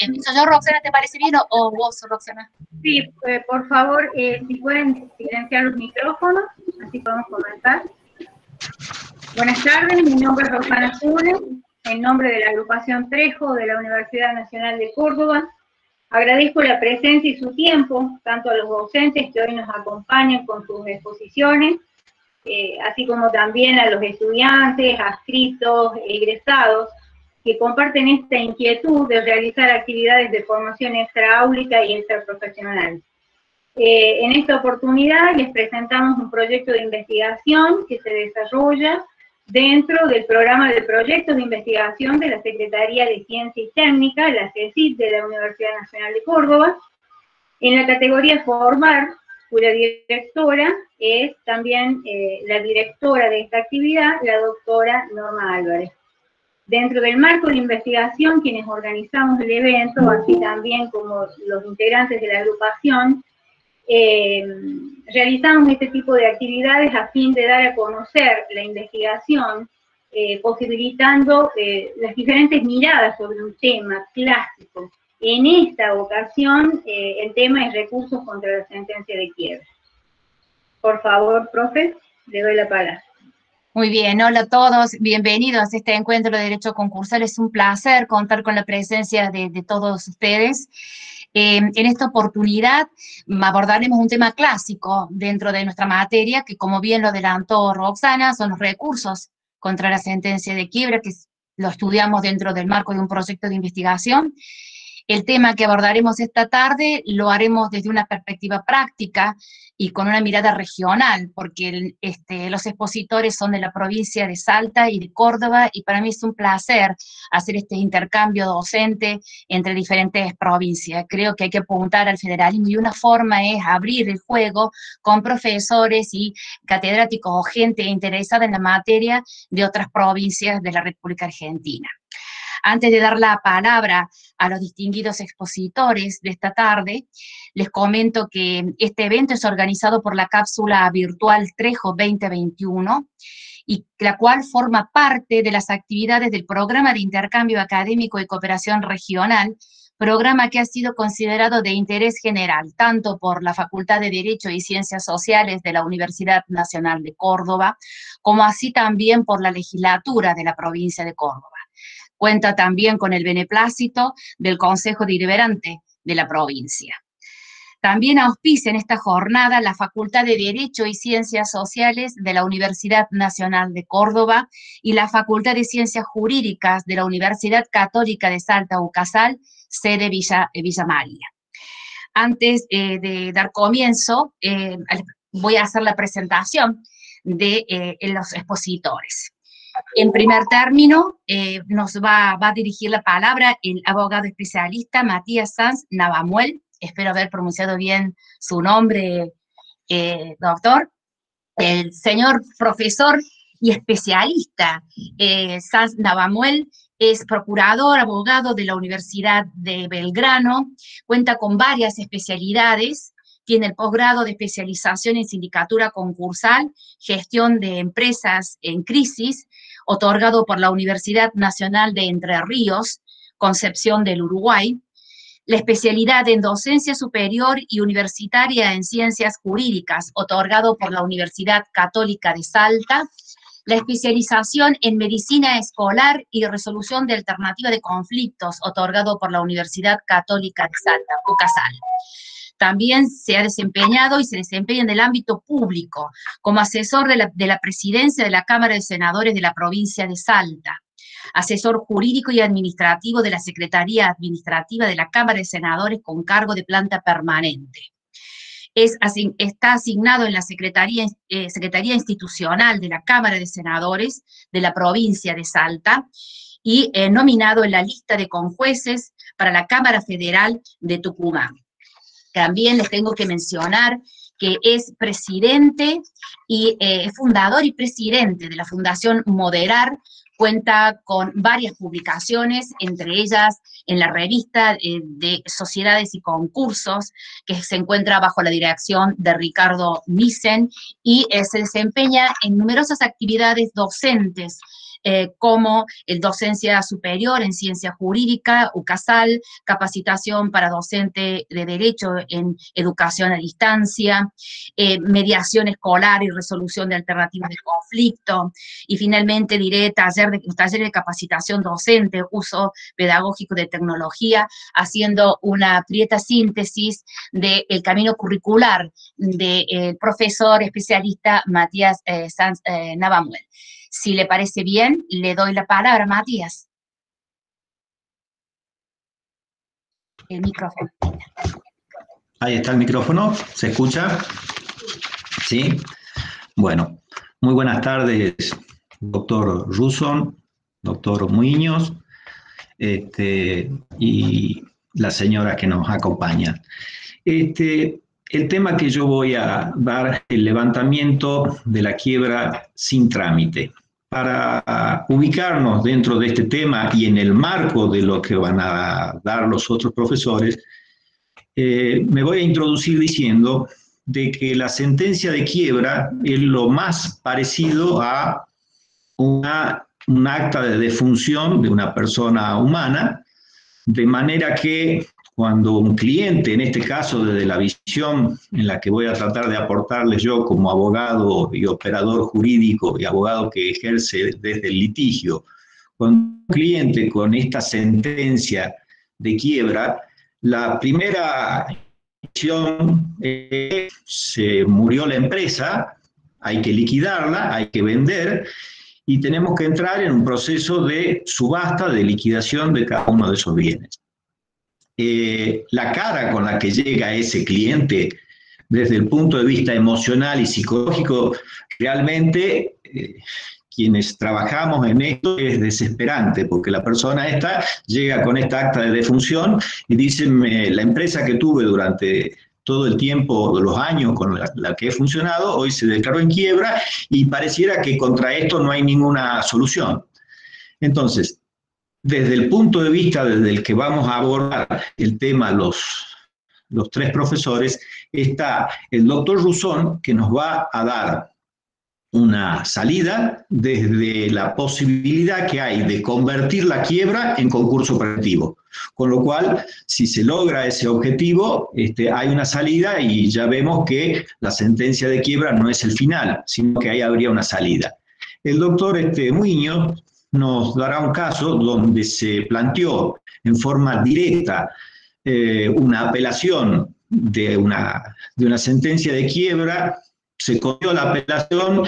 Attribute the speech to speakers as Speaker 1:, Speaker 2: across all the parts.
Speaker 1: ¿Empiezo yo, Roxana? ¿Te parece bien o vos, Roxana?
Speaker 2: Sí, por favor, si pueden silenciar los micrófonos, así podemos comenzar. Buenas tardes, mi nombre es Roxana Funes, en nombre de la agrupación Trejo de la Universidad Nacional de Córdoba. Agradezco la presencia y su tiempo, tanto a los docentes que hoy nos acompañan con sus exposiciones, así como también a los estudiantes, adscritos, egresados, que comparten esta inquietud de realizar actividades de formación extraáulica y extraprofesional. En esta oportunidad les presentamos un proyecto de investigación que se desarrolla dentro del programa de proyectos de investigación de la Secretaría de Ciencia y Técnica, la CECIT de la Universidad Nacional de Córdoba, en la categoría Formar, cuya directora es también la directora de esta actividad, la doctora Norma Álvarez. Dentro del marco de investigación, quienes organizamos el evento, así también como los integrantes de la agrupación, realizamos este tipo de actividades a fin de dar a conocer la investigación, posibilitando las diferentes miradas sobre un tema clásico. En esta ocasión, el tema es recursos contra la sentencia de quiebra. Por favor, profe, le doy la palabra.
Speaker 1: Muy bien, hola a todos, bienvenidos a este encuentro de Derecho Concursal. Es un placer contar con la presencia de todos ustedes. En esta oportunidad abordaremos un tema clásico dentro de nuestra materia, que como bien lo adelantó Roxana, son los recursos contra la sentencia de quiebra, que lo estudiamos dentro del marco de un proyecto de investigación. El tema que abordaremos esta tarde lo haremos desde una perspectiva práctica y con una mirada regional, porque los expositores son de la provincia de Salta y de Córdoba, y para mí es un placer hacer este intercambio docente entre diferentes provincias. Creo que hay que apuntar al federalismo y una forma es abrir el juego con profesores y catedráticos o gente interesada en la materia de otras provincias de la República Argentina. Antes de dar la palabra a los distinguidos expositores de esta tarde, les comento que este evento es organizado por la cápsula virtual Trejo 2021, y la cual forma parte de las actividades del Programa de Intercambio Académico y Cooperación Regional, programa que ha sido considerado de interés general, tanto por la Facultad de Derecho y Ciencias Sociales de la Universidad Nacional de Córdoba, como así también por la legislatura de la provincia de Córdoba. Cuenta también con el beneplácito del Consejo Deliberante de la provincia. También auspicia en esta jornada la Facultad de Derecho y Ciencias Sociales de la Universidad Nacional de Córdoba y la Facultad de Ciencias Jurídicas de la Universidad Católica de Salta UCASAL, sede Villa María. Antes de dar comienzo, voy a hacer la presentación de los expositores. En primer término, nos va a dirigir la palabra el abogado especialista Matías Sanz Navamuel. Espero haber pronunciado bien su nombre, doctor. El señor profesor y especialista Sanz Navamuel es procurador, abogado de la Universidad de Belgrano, cuenta con varias especialidades. Tiene el posgrado de especialización en sindicatura concursal, gestión de empresas en crisis, otorgado por la Universidad Nacional de Entre Ríos, Concepción del Uruguay. La especialidad en docencia superior y universitaria en ciencias jurídicas, otorgado por la Universidad Católica de Salta. La especialización en medicina escolar y resolución de alternativa de conflictos, otorgado por la Universidad Católica de Salta, UCASAL. También se ha desempeñado y se desempeña en el ámbito público como asesor de la presidencia de la Cámara de Senadores de la provincia de Salta, asesor jurídico y administrativo de la Secretaría Administrativa de la Cámara de Senadores con cargo de planta permanente. Está asignado en la Secretaría Institucional de la Cámara de Senadores de la provincia de Salta y nominado en la lista de conjueces para la Cámara Federal de Tucumán. También les tengo que mencionar que es presidente y fundador y presidente de la Fundación Moderar. Cuenta con varias publicaciones, entre ellas en la revista de Sociedades y Concursos, que se encuentra bajo la dirección de Ricardo Nissen, y se desempeña en numerosas actividades docentes como el docencia superior en ciencia jurídica, UCASAL, capacitación para docente de derecho en educación a distancia, mediación escolar y resolución de alternativas de conflicto, y finalmente diré taller de capacitación docente, uso pedagógico de tecnología, haciendo una prieta síntesis del camino curricular del profesor especialista Matías Sanz Navamuel. Si le parece bien, le doy la palabra, Matías. El micrófono.
Speaker 3: Ahí está el micrófono, ¿se escucha? ¿Sí? Bueno, muy buenas tardes, doctor Ruson, doctor Muñoz, y las señoras que nos acompañan. El tema que yo voy a dar es el levantamiento de la quiebra sin trámite. Para ubicarnos dentro de este tema y en el marco de lo que van a dar los otros profesores, me voy a introducir diciendo de que la sentencia de quiebra es lo más parecido a un acta de defunción de una persona humana, de manera que cuando un cliente, en este caso desde la visión en la que voy a tratar de aportarles yo como abogado y operador jurídico y abogado que ejerce desde el litigio, cuando un cliente con esta sentencia de quiebra, la primera acción es, se murió la empresa, hay que liquidarla, hay que vender, y tenemos que entrar en un proceso de subasta, de liquidación de cada uno de esos bienes. La cara con la que llega ese cliente desde el punto de vista emocional y psicológico, realmente quienes trabajamos en esto es desesperante, porque la persona esta llega con esta acta de defunción y dice, la empresa que tuve durante todo el tiempo, los años con la que he funcionado, hoy se declaró en quiebra y pareciera que contra esto no hay ninguna solución. Entonces, desde el punto de vista desde el que vamos a abordar el tema los tres profesores, está el doctor Ruson, que nos va a dar una salida desde la posibilidad que hay de convertir la quiebra en concurso preventivo. Con lo cual, si se logra ese objetivo, hay una salida y ya vemos que la sentencia de quiebra no es el final, sino que ahí habría una salida. El doctor Muñoz nos dará un caso donde se planteó en forma directa una apelación de una sentencia de quiebra, se cogió la apelación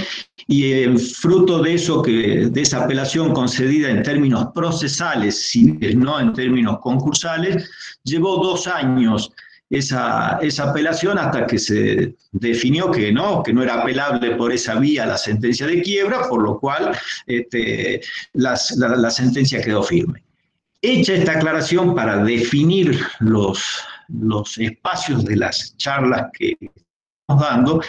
Speaker 3: y fruto de eso, de esa apelación concedida en términos procesales, no en términos concursales, llevó 2 años esa apelación hasta que se definió que no era apelable por esa vía la sentencia de quiebra, por lo cual la sentencia quedó firme. Hecha esta aclaración para definir los espacios de las charlas que estamos dando,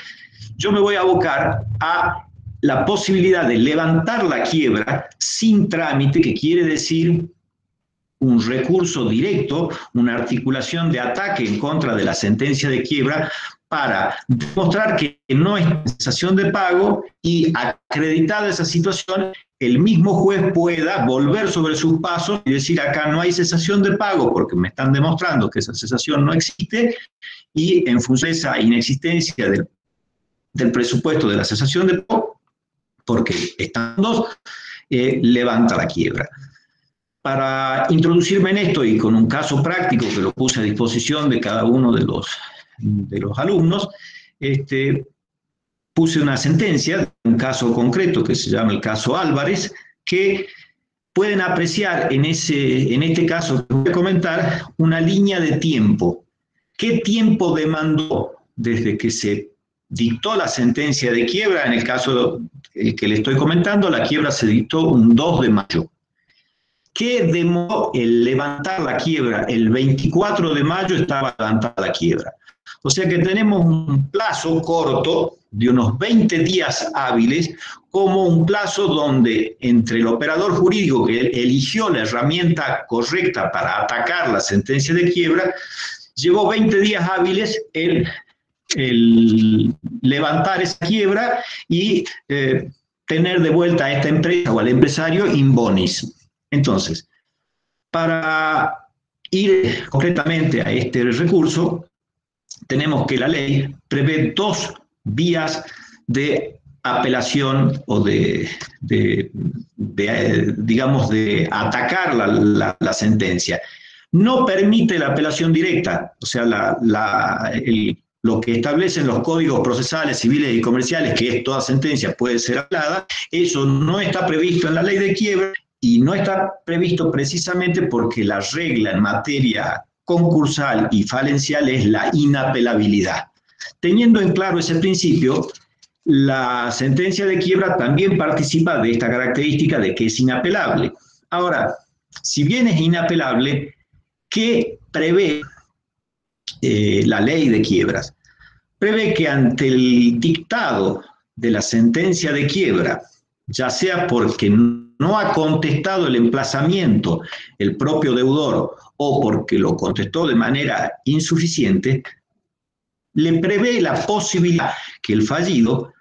Speaker 3: yo me voy a abocar a la posibilidad de levantar la quiebra sin trámite, que quiere decir un recurso directo, una articulación de ataque en contra de la sentencia de quiebra para demostrar que no hay cesación de pago y, acreditada esa situación, el mismo juez pueda volver sobre sus pasos y decir acá no hay cesación de pago porque me están demostrando que esa cesación no existe y en función de esa inexistencia del presupuesto de la cesación de pago, porque están dos, levanta la quiebra. Para introducirme en esto y con un caso práctico que lo puse a disposición de cada uno de los alumnos, puse una sentencia, un caso concreto que se llama el caso Álvarez, que pueden apreciar en este caso que voy a comentar una línea de tiempo. ¿Qué tiempo demandó desde que se dictó la sentencia de quiebra? En el caso que le estoy comentando, la quiebra se dictó un 2 de mayo. ¿Qué demoró el levantar la quiebra? El 24 de mayo estaba levantada la quiebra. O sea que tenemos un plazo corto de unos 20 días hábiles como un plazo donde entre el operador jurídico que eligió la herramienta correcta para atacar la sentencia de quiebra, llevó 20 días hábiles el levantar esa quiebra y tener de vuelta a esta empresa o al empresario in bonis. Entonces, para ir concretamente a este recurso, tenemos que la ley prevé dos vías de apelación o digamos, de atacar la sentencia. No permite la apelación directa, o sea, lo que establecen los códigos procesales, civiles y comerciales, que es toda sentencia puede ser apelada, eso no está previsto en la ley de quiebra y no está previsto precisamente porque la regla en materia concursal y falencial es la inapelabilidad. Teniendo en claro ese principio, la sentencia de quiebra también participa de esta característica de que es inapelable. Ahora, si bien es inapelable, ¿qué prevé la ley de quiebras? Prevé que ante el dictado de la sentencia de quiebra, ya sea porque no ha contestado el emplazamiento el propio deudor o porque lo contestó de manera insuficiente, le prevé la posibilidad que el fallido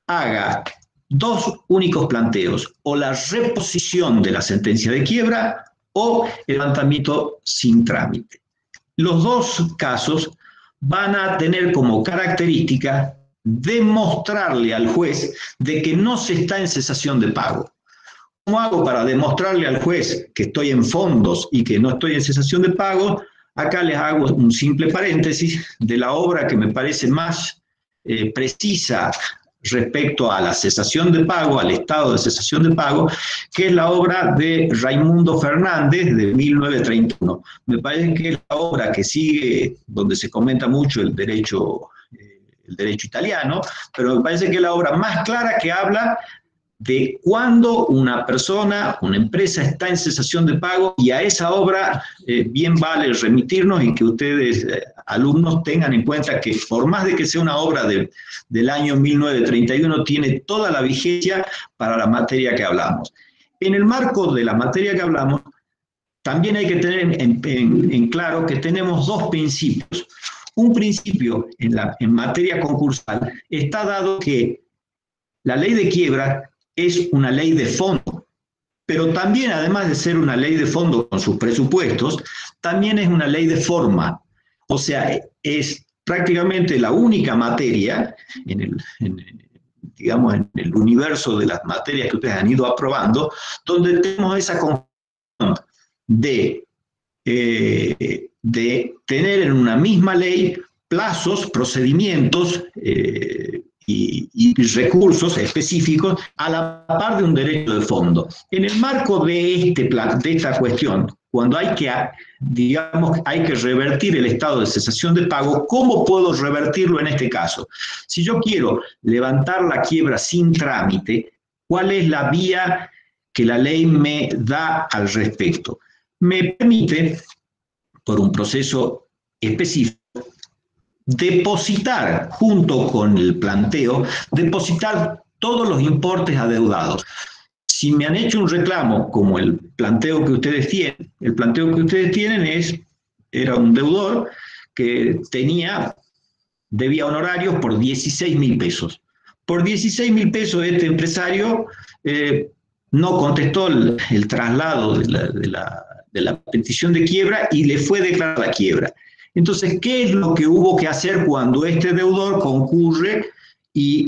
Speaker 3: haga dos únicos planteos, o la reposición de la sentencia de quiebra o el levantamiento sin trámite. Los dos casos van a tener como característica demostrarle al juez de que no se está en cesación de pago. ¿Cómo hago para demostrarle al juez que estoy en fondos y que no estoy en cesación de pago? Acá les hago un simple paréntesis de la obra que me parece más precisa respecto a la cesación de pago, al estado de cesación de pago, que es la obra de Raimundo Fernández de 1931. Me parece que es la obra que sigue, donde se comenta mucho el derecho italiano, pero me parece que es la obra más clara que habla de cuando una persona, una empresa está en cesación de pago, y a esa obra bien vale remitirnos y que ustedes, alumnos, tengan en cuenta que por más de que sea una obra del año 1931, tiene toda la vigencia para la materia que hablamos. En el marco de la materia que hablamos, también hay que tener en claro que tenemos dos principios. Un principio en materia concursal está dado que la ley de quiebra es una ley de fondo, pero también, además de ser una ley de fondo con sus presupuestos, también es una ley de forma. O sea, es prácticamente la única materia digamos, en el universo de las materias que ustedes han ido aprobando, donde tenemos esa conjunción de tener en una misma ley plazos, procedimientos y recursos específicos a la par de un derecho de fondo. En el marco de esta cuestión, cuando hay que revertir el estado de cesación de pago, ¿cómo puedo revertirlo en este caso? Si yo quiero levantar la quiebra sin trámite, ¿cuál es la vía que la ley me da al respecto? Me permite, por un proceso específico, depositar, junto con el planteo, depositar todos los importes adeudados. Si me han hecho un reclamo como el planteo que ustedes tienen, era un deudor que debía honorarios por 16.000 pesos. Por 16.000 pesos este empresario no contestó el traslado de la petición de quiebra y le fue declarada quiebra. Entonces, ¿qué es lo que hubo que hacer cuando este deudor concurre y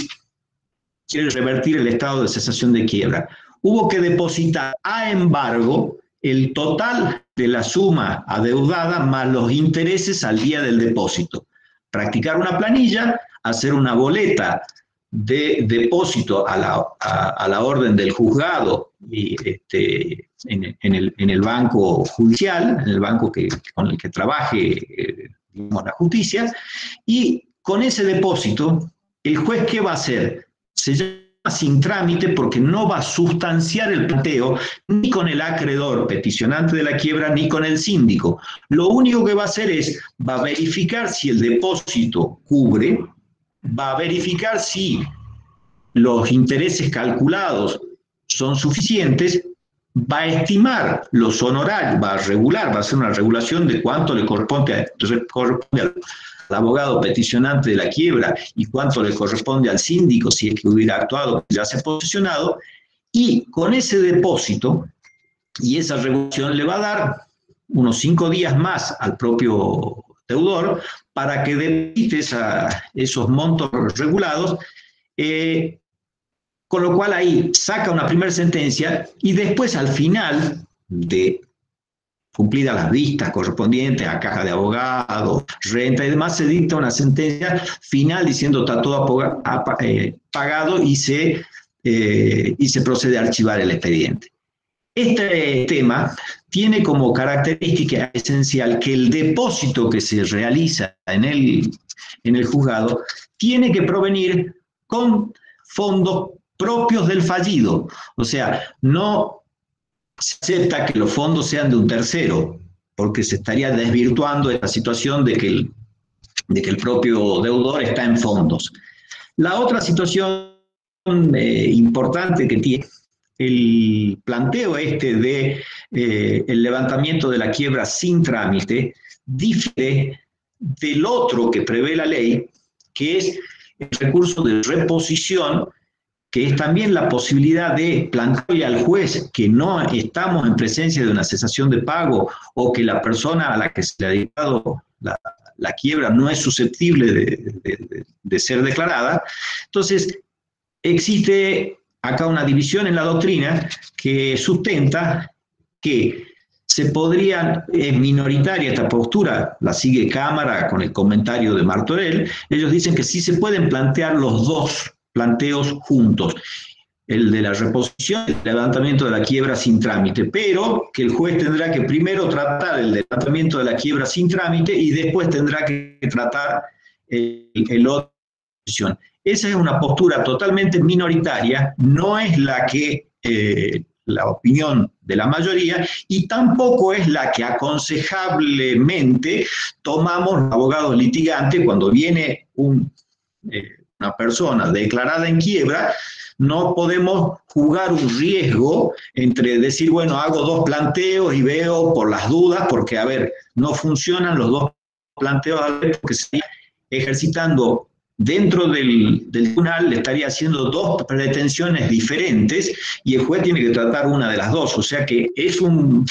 Speaker 3: quiere revertir el estado de cesación de quiebra? Hubo que depositar a embargo el total de la suma adeudada más los intereses al día del depósito. Practicar una planilla, hacer una boleta de depósito a la orden del juzgado y en el banco judicial, en el banco con el que trabaje la justicia, y con ese depósito, el juez, ¿qué va a hacer? Se llama sin trámite porque no va a sustanciar el planteo ni con el acreedor peticionante de la quiebra ni con el síndico. Lo único que va a hacer va a verificar si el depósito cubre, va a verificar si los intereses calculados son suficientes va a estimar los honorarios, va a regular, va a hacer una regulación de cuánto le corresponde al abogado peticionante de la quiebra y cuánto le corresponde al síndico si es que hubiera actuado, ya se ha posicionado, y con ese depósito y esa regulación le va a dar unos 5 días más al propio deudor para que deposite esos montos regulados, con lo cual ahí saca una primera sentencia y después al final de cumplidas las vistas correspondientes a caja de abogados, renta y demás, se dicta una sentencia final diciendo está todo pagado y se procede a archivar el expediente. Este tema tiene como característica esencial que el depósito que se realiza en el juzgado tiene que provenir con fondos propios del fallido. O sea, no se acepta que los fondos sean de un tercero, porque se estaría desvirtuando esta situación de que el propio deudor está en fondos. La otra situación importante que tiene el planteo de el levantamiento de la quiebra sin trámite difiere del otro que prevé la ley, que es el recurso de reposición, que es también la posibilidad de plantearle al juez que no estamos en presencia de una cesación de pago o que la persona a la que se le ha dictado la quiebra no es susceptible de ser declarada. Entonces, existe acá una división en la doctrina que sustenta que se podrían, es minoritaria esta postura, la sigue Cámara con el comentario de Martorell, ellos dicen que sí se pueden plantear los dos planteos juntos, el de la reposición y el levantamiento de la quiebra sin trámite, pero que el juez tendrá que primero tratar el levantamiento de la quiebra sin trámite y después tendrá que tratar el otro. Esa es una postura totalmente minoritaria, no es la opinión de la mayoría y tampoco es la que aconsejablemente tomamos los abogados litigantes cuando viene una persona declarada en quiebra. No podemos jugar un riesgo entre decir, bueno, hago dos planteos y veo por las dudas, porque, a ver, no funcionan los dos planteos a la vez, porque se está ejercitando dentro del tribunal, le estaría haciendo dos pretensiones diferentes y el juez tiene que tratar una de las dos. O sea que es un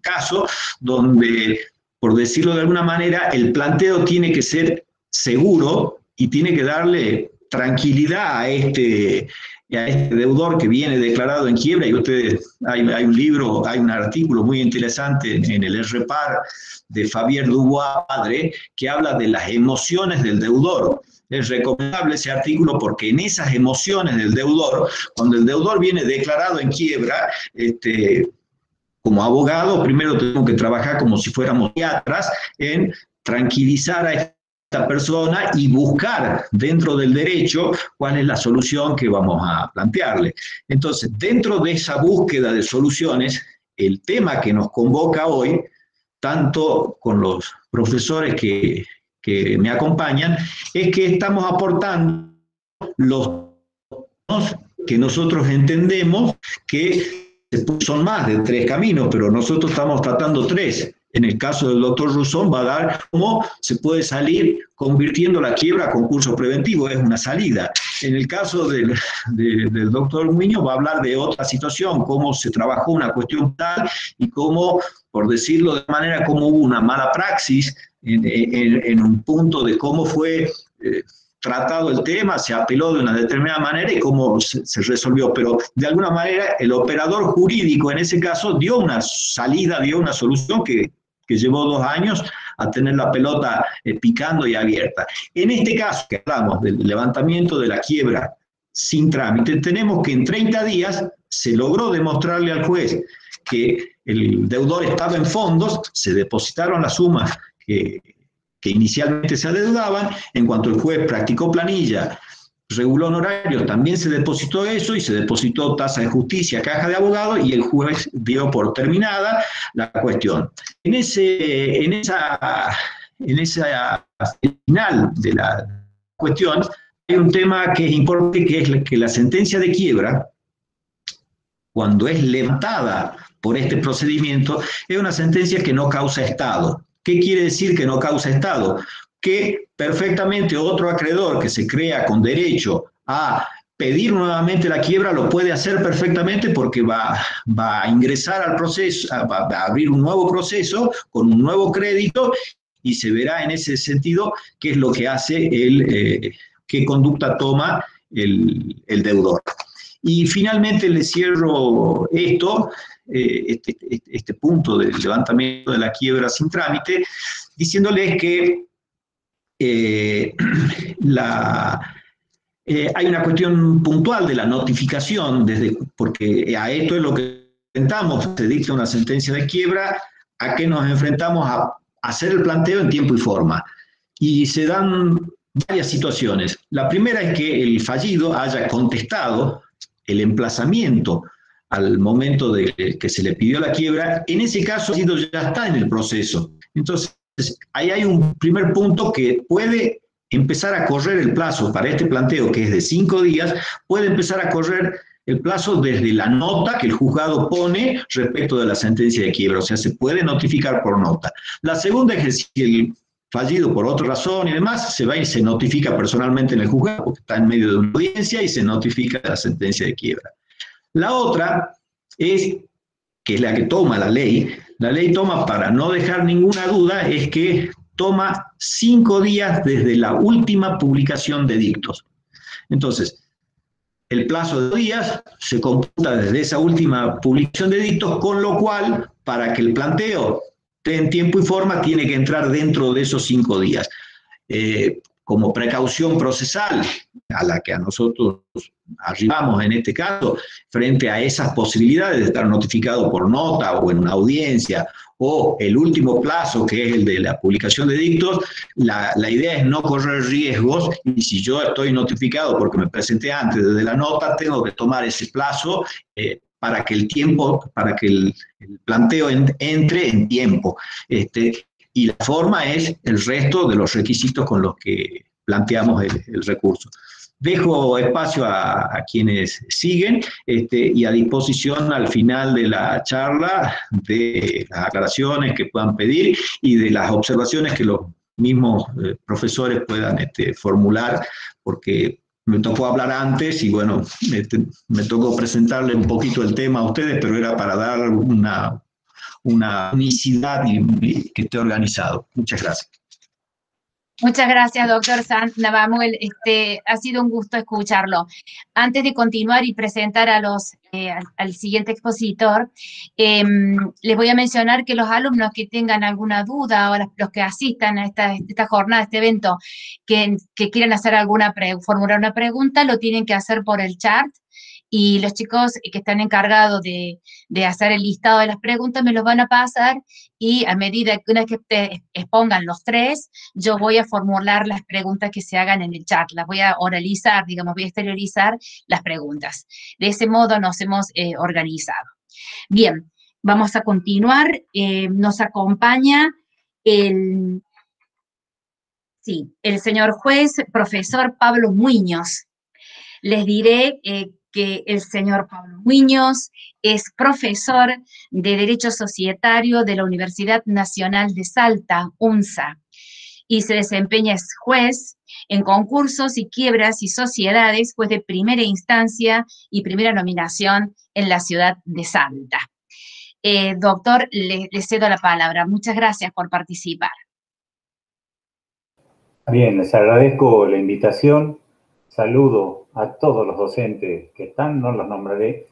Speaker 3: caso donde, por decirlo de alguna manera, el planteo tiene que ser seguro y tiene que darle tranquilidad a este deudor que viene declarado en quiebra. Y ustedes, hay un libro, hay un artículo muy interesante en el REPAR de Fabier Dubois, padre, que habla de las emociones del deudor. Es recomendable ese artículo porque en esas emociones del deudor, cuando el deudor viene declarado en quiebra, como abogado, primero tenemos que trabajar como si fuéramos psiquiatras en tranquilizar a esta persona y buscar dentro del derecho cuál es la solución que vamos a plantearle. Entonces, dentro de esa búsqueda de soluciones, el tema que nos convoca hoy, tanto con los profesores que me acompañan, es que estamos aportando los que nosotros entendemos que son más de 3 caminos, pero nosotros estamos tratando 3. En el caso del doctor Rusón va a dar cómo se puede salir convirtiendo la quiebra a concurso preventivo, es una salida. En el caso del doctor Muñoz va a hablar de otra situación, cómo se trabajó una cuestión tal y cómo, por decirlo de manera, cómo hubo una mala praxis en un punto de cómo fue tratado el tema, se apeló de una determinada manera y cómo se resolvió. Pero de alguna manera el operador jurídico en ese caso dio una salida, dio una solución que llevó 2 años a tener la pelota picando y abierta. En este caso, que hablamos del levantamiento de la quiebra sin trámite, tenemos que en 30 días se logró demostrarle al juez que el deudor estaba en fondos, se depositaron las sumas que inicialmente se adeudaban. En cuanto el juez practicó planilla, reguló honorarios, también se depositó eso y se depositó tasa de justicia, caja de abogados y el juez dio por terminada la cuestión. En esa final de la cuestión hay un tema que es importante, que es que la sentencia de quiebra cuando es levantada por este procedimiento, es una sentencia que no causa estado. ¿Qué quiere decir que no causa estado? Que perfectamente otro acreedor que se crea con derecho a pedir nuevamente la quiebra lo puede hacer perfectamente porque va a ingresar al proceso, va a abrir un nuevo proceso con un nuevo crédito y se verá en ese sentido qué es lo que hace qué conducta toma el deudor. Y finalmente le cierro esto, este punto del levantamiento de la quiebra sin trámite, diciéndoles que hay una cuestión puntual de la notificación, porque a esto es lo que enfrentamos, se dicta una sentencia de quiebra, a que nos enfrentamos a hacer el planteo en tiempo y forma. Y se dan varias situaciones. La primera es que el fallido haya contestado el emplazamiento al momento de que se le pidió la quiebra. En ese caso, el fallido ya está en el proceso. Entonces, ahí hay un primer punto que puede empezar a correr el plazo para este planteo, que es de 5 días, puede empezar a correr el plazo desde la nota que el juzgado pone respecto de la sentencia de quiebra, o sea, se puede notificar por nota. La segunda es que si el fallido por otra razón y demás, se va y se notifica personalmente en el juzgado, porque está en medio de una audiencia y se notifica la sentencia de quiebra. La otra es, que es la que toma la ley toma, para no dejar ninguna duda, es que toma 5 días desde la última publicación de dictos. Entonces, el plazo de 2 días se computa desde esa última publicación de dictos, con lo cual, para que el planteo esté en tiempo y forma, tiene que entrar dentro de esos 5 días. Como precaución procesal, a la que a nosotros arribamos en este caso, frente a esas posibilidades de estar notificado por nota o en una audiencia, o el último plazo, que es el de la publicación de dictos, la idea es no correr riesgos, y si yo estoy notificado porque me presenté antes desde la nota, tengo que tomar ese plazo para que el planteo entre en tiempo. Y la forma es el resto de los requisitos con los que planteamos el recurso. Dejo espacio a quienes siguen y a disposición al final de la charla de las aclaraciones que puedan pedir y de las observaciones que los mismos profesores puedan formular, porque me tocó hablar antes y bueno, me tocó presentarle un poquito el tema a ustedes, pero era para dar una unicidad y que esté organizado. Muchas gracias.
Speaker 1: Muchas gracias, doctor Sanz Navamuel. Ha sido un gusto escucharlo. Antes de continuar y presentar al siguiente expositor, les voy a mencionar que los alumnos que tengan alguna duda o los que asistan a esta jornada, a este evento, que quieran formular una pregunta, lo tienen que hacer por el chat. Y los chicos que están encargados de hacer el listado de las preguntas me los van a pasar, y a medida que una vez que expongan los 3, yo voy a formular las preguntas que se hagan en el chat, las voy a oralizar, digamos, voy a exteriorizar las preguntas. De ese modo nos hemos organizado. Bien, vamos a continuar. Nos acompaña el señor juez, profesor Pablo Muñoz. Les diré que el señor Pablo Muñoz es profesor de Derecho Societario de la Universidad Nacional de Salta, UNSA, y se desempeña as juez en concursos y quiebras y sociedades, juez de primera instancia y primera nominación en la ciudad de Salta. Doctor, le cedo la palabra. Muchas gracias por participar.
Speaker 4: Bien, les agradezco la invitación. Saludo a todos los docentes que están, no los nombraré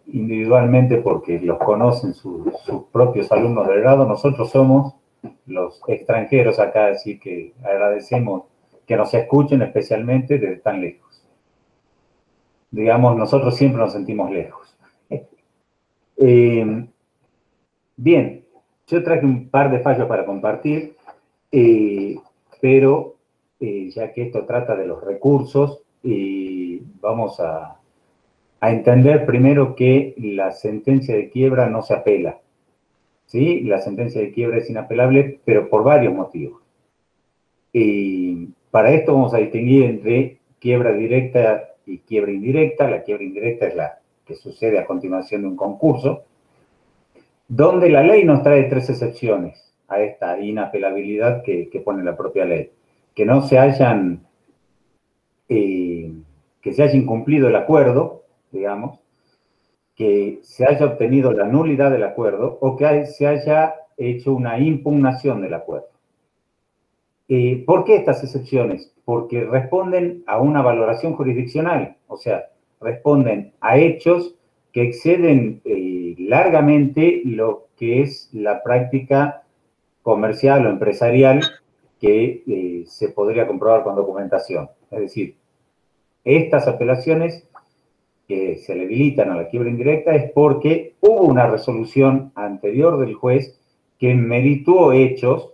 Speaker 4: individualmente porque los conocen sus propios alumnos del grado. Nosotros somos los extranjeros acá, así que agradecemos que nos escuchen especialmente desde tan lejos. Digamos, nosotros siempre nos sentimos lejos. Bien, yo traje un par de fallos para compartir, pero ya que esto trata de los recursos, vamos a entender primero que la sentencia de quiebra no se apela. ¿Sí? La sentencia de quiebra es inapelable, pero por varios motivos. Para esto vamos a distinguir entre quiebra directa y quiebra indirecta. La quiebra indirecta es la que sucede a continuación de un concurso, donde la ley nos trae 3 excepciones a esta inapelabilidad que pone la propia ley. Que no se hayan, que se haya incumplido el acuerdo, digamos, que se haya obtenido la nulidad del acuerdo o que se haya hecho una impugnación del acuerdo. ¿Por qué estas excepciones? Porque responden a una valoración jurisdiccional, o sea, responden a hechos que exceden largamente lo que es la práctica comercial o empresarial que se podría comprobar con documentación. Es decir, estas apelaciones que se le habilitan a la quiebra indirecta es porque hubo una resolución anterior del juez que meritó hechos,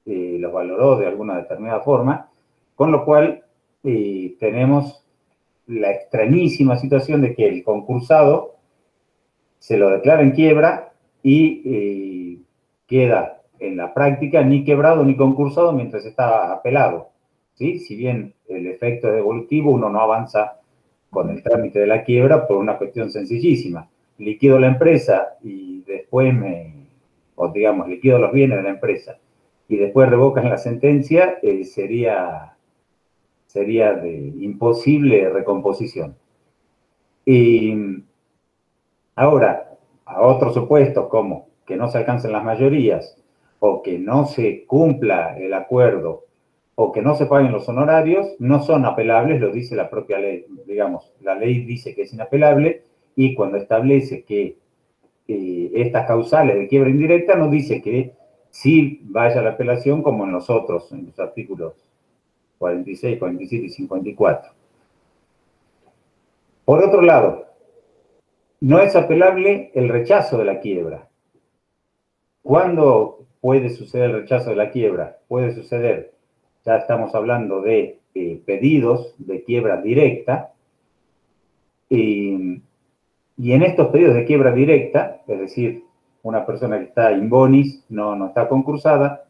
Speaker 4: los valoró de alguna determinada forma, con lo cual tenemos la extrañísima situación de que el concursado se lo declara en quiebra y queda en la práctica ni quebrado ni concursado mientras está apelado, ¿sí? Si bien el efecto es devolutivo, uno no avanza con el trámite de la quiebra por una cuestión sencillísima. Liquido la empresa y después digamos, liquido los bienes de la empresa y después revocan la sentencia, sería de imposible recomposición. Y ahora, a otros supuestos como que no se alcancen las mayorías o que no se cumpla el acuerdo o que no se paguen los honorarios, no son apelables, lo dice la propia ley. Digamos, la ley dice que es inapelable y cuando establece que estas causales de quiebra indirecta nos dice que sí vaya la apelación como en los otros, en los artículos 46, 47 y 54. Por otro lado, no es apelable el rechazo de la quiebra. ¿Cuándo puede suceder el rechazo de la quiebra? Puede suceder, ya estamos hablando de pedidos de quiebra directa, y en estos pedidos de quiebra directa, es decir, una persona que está in bonis, no está concursada,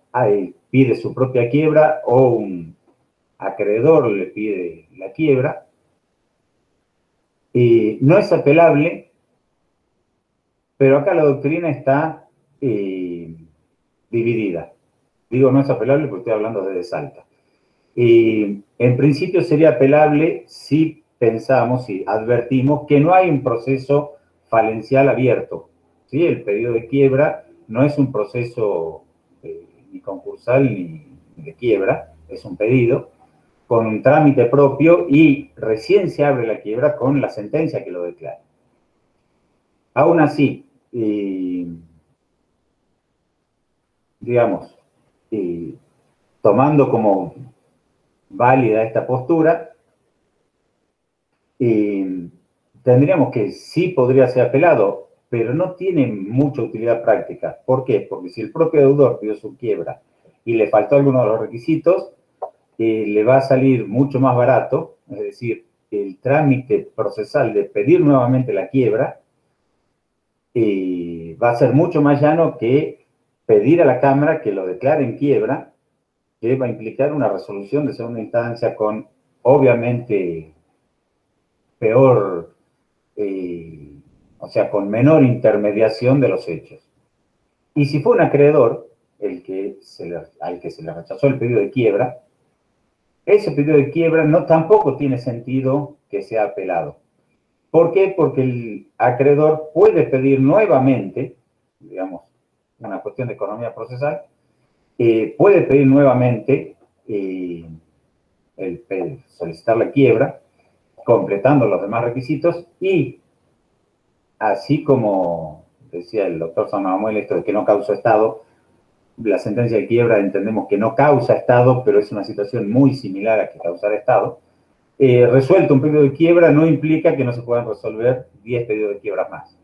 Speaker 4: pide su propia quiebra o un acreedor le pide la quiebra, no es apelable, pero acá la doctrina está dividida. Digo no es apelable porque estoy hablando de Salta. En principio sería apelable si pensamos y advertimos que no hay un proceso falencial abierto, ¿sí? El pedido de quiebra no es un proceso ni concursal ni de quiebra, es un pedido con un trámite propio y recién se abre la quiebra con la sentencia que lo declara. Aún así, digamos, tomando como válida esta postura, tendríamos que sí podría ser apelado, pero no tiene mucha utilidad práctica. ¿Por qué? Porque si el propio deudor pidió su quiebra y le faltó alguno de los requisitos, le va a salir mucho más barato, es decir, el trámite procesal de pedir nuevamente la quiebra va a ser mucho más llano que pedir a la Cámara que lo declare en quiebra, que va a implicar una resolución de segunda instancia con, obviamente, peor, o sea, con menor intermediación de los hechos. Y si fue un acreedor al que se le rechazó el pedido de quiebra, ese pedido de quiebra tampoco tiene sentido que sea apelado. ¿Por qué? Porque el acreedor puede pedir nuevamente, digamos, una cuestión de economía procesal, puede pedir nuevamente solicitar la quiebra, completando los demás requisitos y, así como decía el doctor San Manuel, esto de que no causa estado, la sentencia de quiebra entendemos que no causa estado, pero es una situación muy similar a que causar estado. Resuelto un pedido de quiebra no implica que no se puedan resolver 10 pedidos de quiebra más.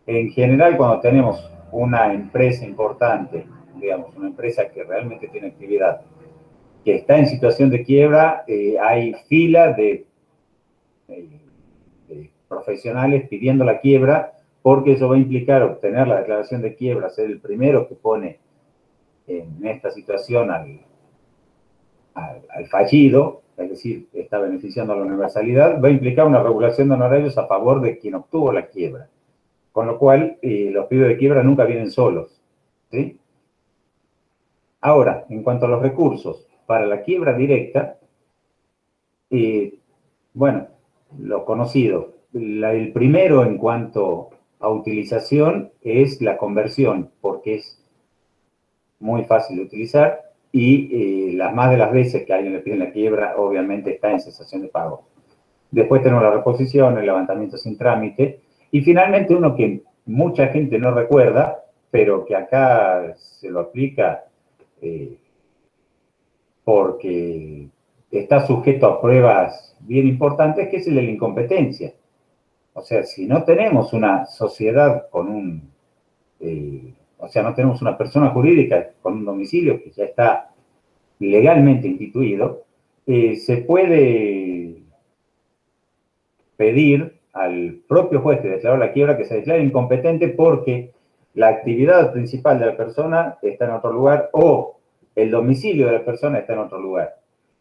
Speaker 4: En general, cuando tenemos una empresa importante, digamos, una empresa que realmente tiene actividad, que está en situación de quiebra, hay fila de profesionales pidiendo la quiebra, porque eso va a implicar obtener la declaración de quiebra, ser el primero que pone en esta situación al fallido, es decir, está beneficiando a la universalidad, va a implicar una regulación de honorarios a favor de quien obtuvo la quiebra. Con lo cual, los pedidos de quiebra nunca vienen solos, ¿sí? Ahora, en cuanto a los recursos, para la quiebra directa, bueno, lo conocido. El primero en cuanto a utilización es la conversión, porque es muy fácil de utilizar y las más de las veces que alguien le pide la quiebra, obviamente está en cesación de pago. Después tenemos la reposición, el levantamiento sin trámite y finalmente uno que mucha gente no recuerda, pero que acá se lo aplica porque está sujeto a pruebas bien importantes, que es el de la incompetencia. O sea, si no tenemos una sociedad con un... o sea, no tenemos una persona jurídica con un domicilio que ya está legalmente instituido, se puede pedir al propio juez que declaró la quiebra que se declare incompetente porque la actividad principal de la persona está en otro lugar o el domicilio de la persona está en otro lugar.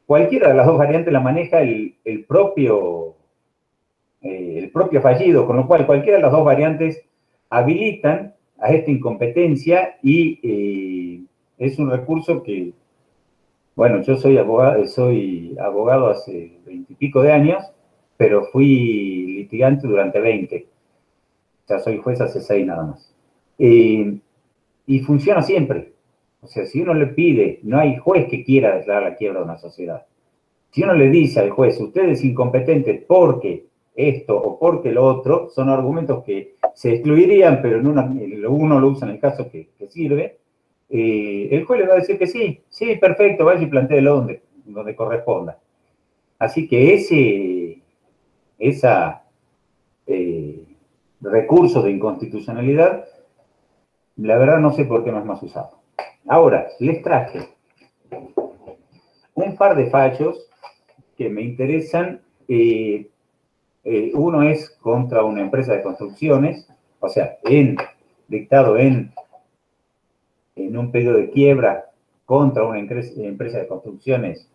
Speaker 4: Cualquiera de las dos variantes la maneja el propio fallido, con lo cual cualquiera de las dos variantes habilitan a esta incompetencia y es un recurso que, bueno, yo soy abogado hace 20 y pico de años, pero fui litigante durante 20. O sea, soy juez hace 6 nada más. Y funciona siempre. O sea, si uno le pide, no hay juez que quiera declarar la quiebra de una sociedad. Si uno le dice al juez, usted es incompetente porque esto o porque lo otro, son argumentos que se excluirían, pero uno lo usa en el caso que sirve, el juez le va a decir que sí, perfecto, vaya y plantéelo donde corresponda. Así que ese recurso de inconstitucionalidad, la verdad no sé por qué no es más usado. Ahora, les traje un par de fallos que me interesan. Uno es contra una empresa de construcciones, o sea, dictado en un pedido de quiebra contra una empresa de construcciones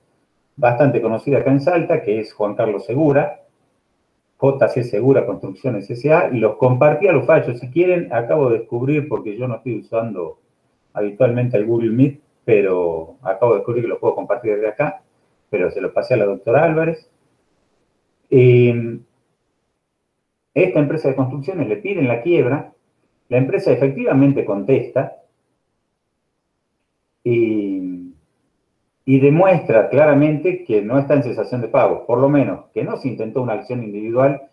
Speaker 4: bastante conocida acá en Salta, que es Juan Carlos Segura, JC Segura Construcciones S.A., y los compartí a los fallos. Si quieren, acabo de descubrir, porque yo no estoy usando habitualmente el Google Meet, pero acabo de descubrir que lo puedo compartir desde acá, pero se lo pasé a la doctora Álvarez. Esta empresa de construcciones le piden la quiebra, la empresa efectivamente contesta y demuestra claramente que no está en cesación de pago, por lo menos que no se intentó una acción individual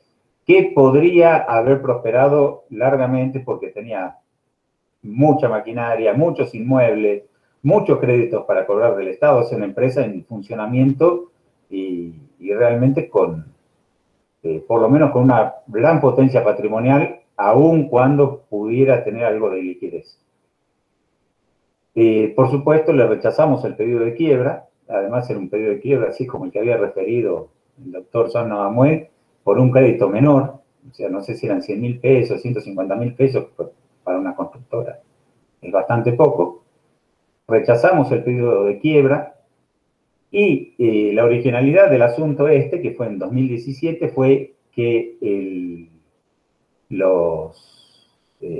Speaker 4: que podría haber prosperado largamente porque tenía mucha maquinaria, muchos inmuebles, muchos créditos para cobrar del Estado. Es una empresa en funcionamiento y realmente por lo menos con una gran potencia patrimonial, aun cuando pudiera tener algo de liquidez. Por supuesto, le rechazamos el pedido de quiebra, además era un pedido de quiebra así como el que había referido el doctor Sonno Amuel, por un crédito menor, o sea, no sé si eran 100.000 pesos, 150.000 pesos para una constructora, es bastante poco. Rechazamos el pedido de quiebra y la originalidad del asunto que fue en 2017, fue que los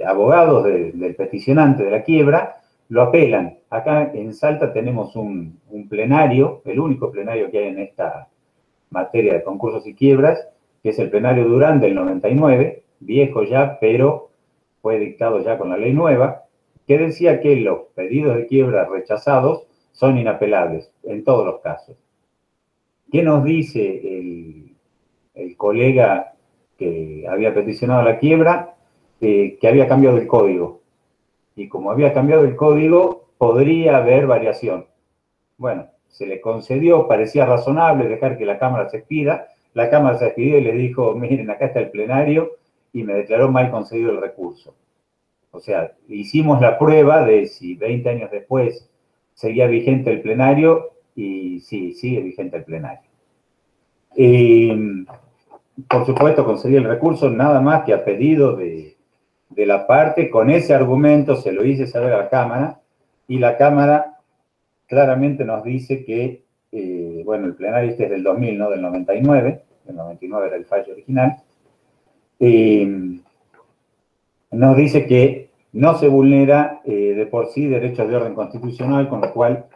Speaker 4: abogados del peticionante de la quiebra lo apelan. Acá en Salta tenemos un plenario, el único plenario que hay en esta materia de concursos y quiebras, que es el plenario Durán del 99, viejo ya, pero fue dictado ya con la ley nueva, que decía que los pedidos de quiebra rechazados son inapelables en todos los casos. ¿Qué nos dice el colega que había peticionado la quiebra? Que había cambiado el código. Y como había cambiado el código, podría haber variación. Bueno, se le concedió, parecía razonable dejar que la Cámara se expida. La Cámara se expidió y le dijo, miren, acá está el plenario, y me declaró mal concedido el recurso. O sea, hicimos la prueba de si 20 años después seguía vigente el plenario, y sí, sigue vigente el plenario. Por supuesto, concedí el recurso nada más que a pedido de la parte. Con ese argumento se lo hice saber a la Cámara, y la Cámara claramente nos dice que bueno, el plenario este es del 2000, no del 99, el 99 era el fallo original, nos dice que no se vulnera de por sí derechos de orden constitucional, con lo cual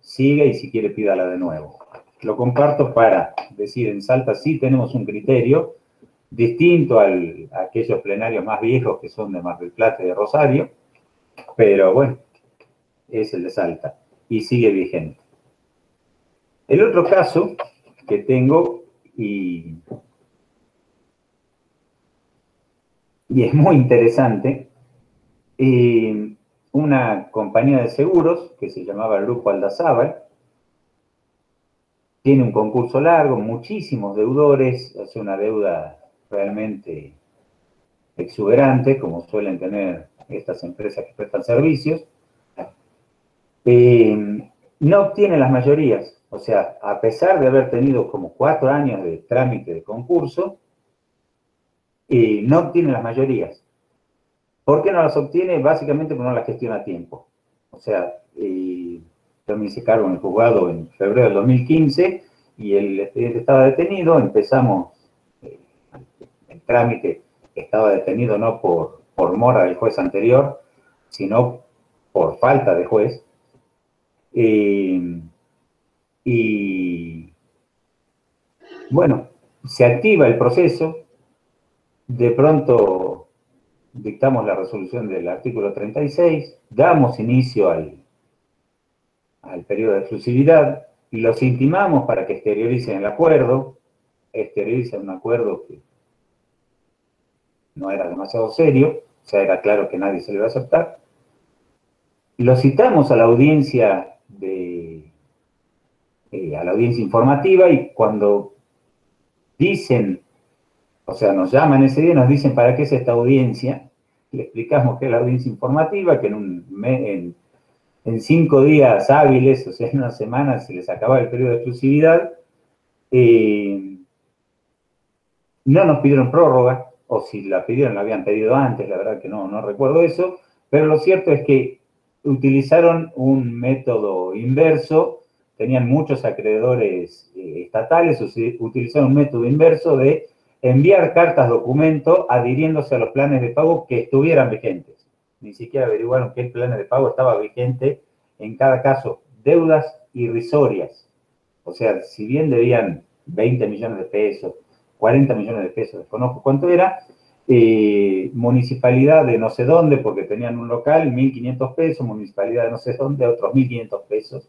Speaker 4: sigue y si quiere pídala de nuevo. Lo comparto para decir, en Salta sí tenemos un criterio distinto a aquellos plenarios más viejos que son de Mar del Plata y de Rosario, pero bueno, es el de Salta y sigue vigente. El otro caso que tengo, y es muy interesante, una compañía de seguros que se llamaba Grupo Aldazábal, tiene un concurso largo, muchísimos deudores, hace una deuda realmente exuberante, como suelen tener estas empresas que prestan servicios. No obtiene las mayorías, o sea, a pesar de haber tenido como 4 años de trámite de concurso, no obtiene las mayorías. ¿Por qué no las obtiene? Básicamente porque no las gestiona a tiempo. O sea, yo me hice cargo en el juzgado en febrero del 2015 y el expediente estaba detenido, empezamos el trámite, estaba detenido no por mora del juez anterior, sino por falta de juez. Y bueno, se activa el proceso, de pronto dictamos la resolución del artículo 36, damos inicio al periodo de exclusividad y los intimamos para que exterioricen el acuerdo, exteriorizan un acuerdo que no era demasiado serio, o sea, era claro que nadie se lo iba a aceptar. Los citamos a la audiencia a la audiencia informativa y cuando dicen, o sea, nos llaman ese día y nos dicen para qué es esta audiencia, le explicamos que es la audiencia informativa, que en 5 días hábiles, o sea, en una semana se les acaba el periodo de exclusividad, no nos pidieron prórroga, o si la pidieron la habían pedido antes, la verdad que no recuerdo eso, pero lo cierto es que utilizaron un método inverso, tenían muchos acreedores estatales, utilizaron un método inverso de enviar cartas documento adhiriéndose a los planes de pago que estuvieran vigentes. Ni siquiera averiguaron qué planes de pago estaba vigente en cada caso. Deudas irrisorias. O sea, si bien debían 20 millones de pesos, 40 millones de pesos, desconozco cuánto era, municipalidad de no sé dónde, porque tenían un local, 1.500 pesos, municipalidad de no sé dónde, otros 1.500 pesos,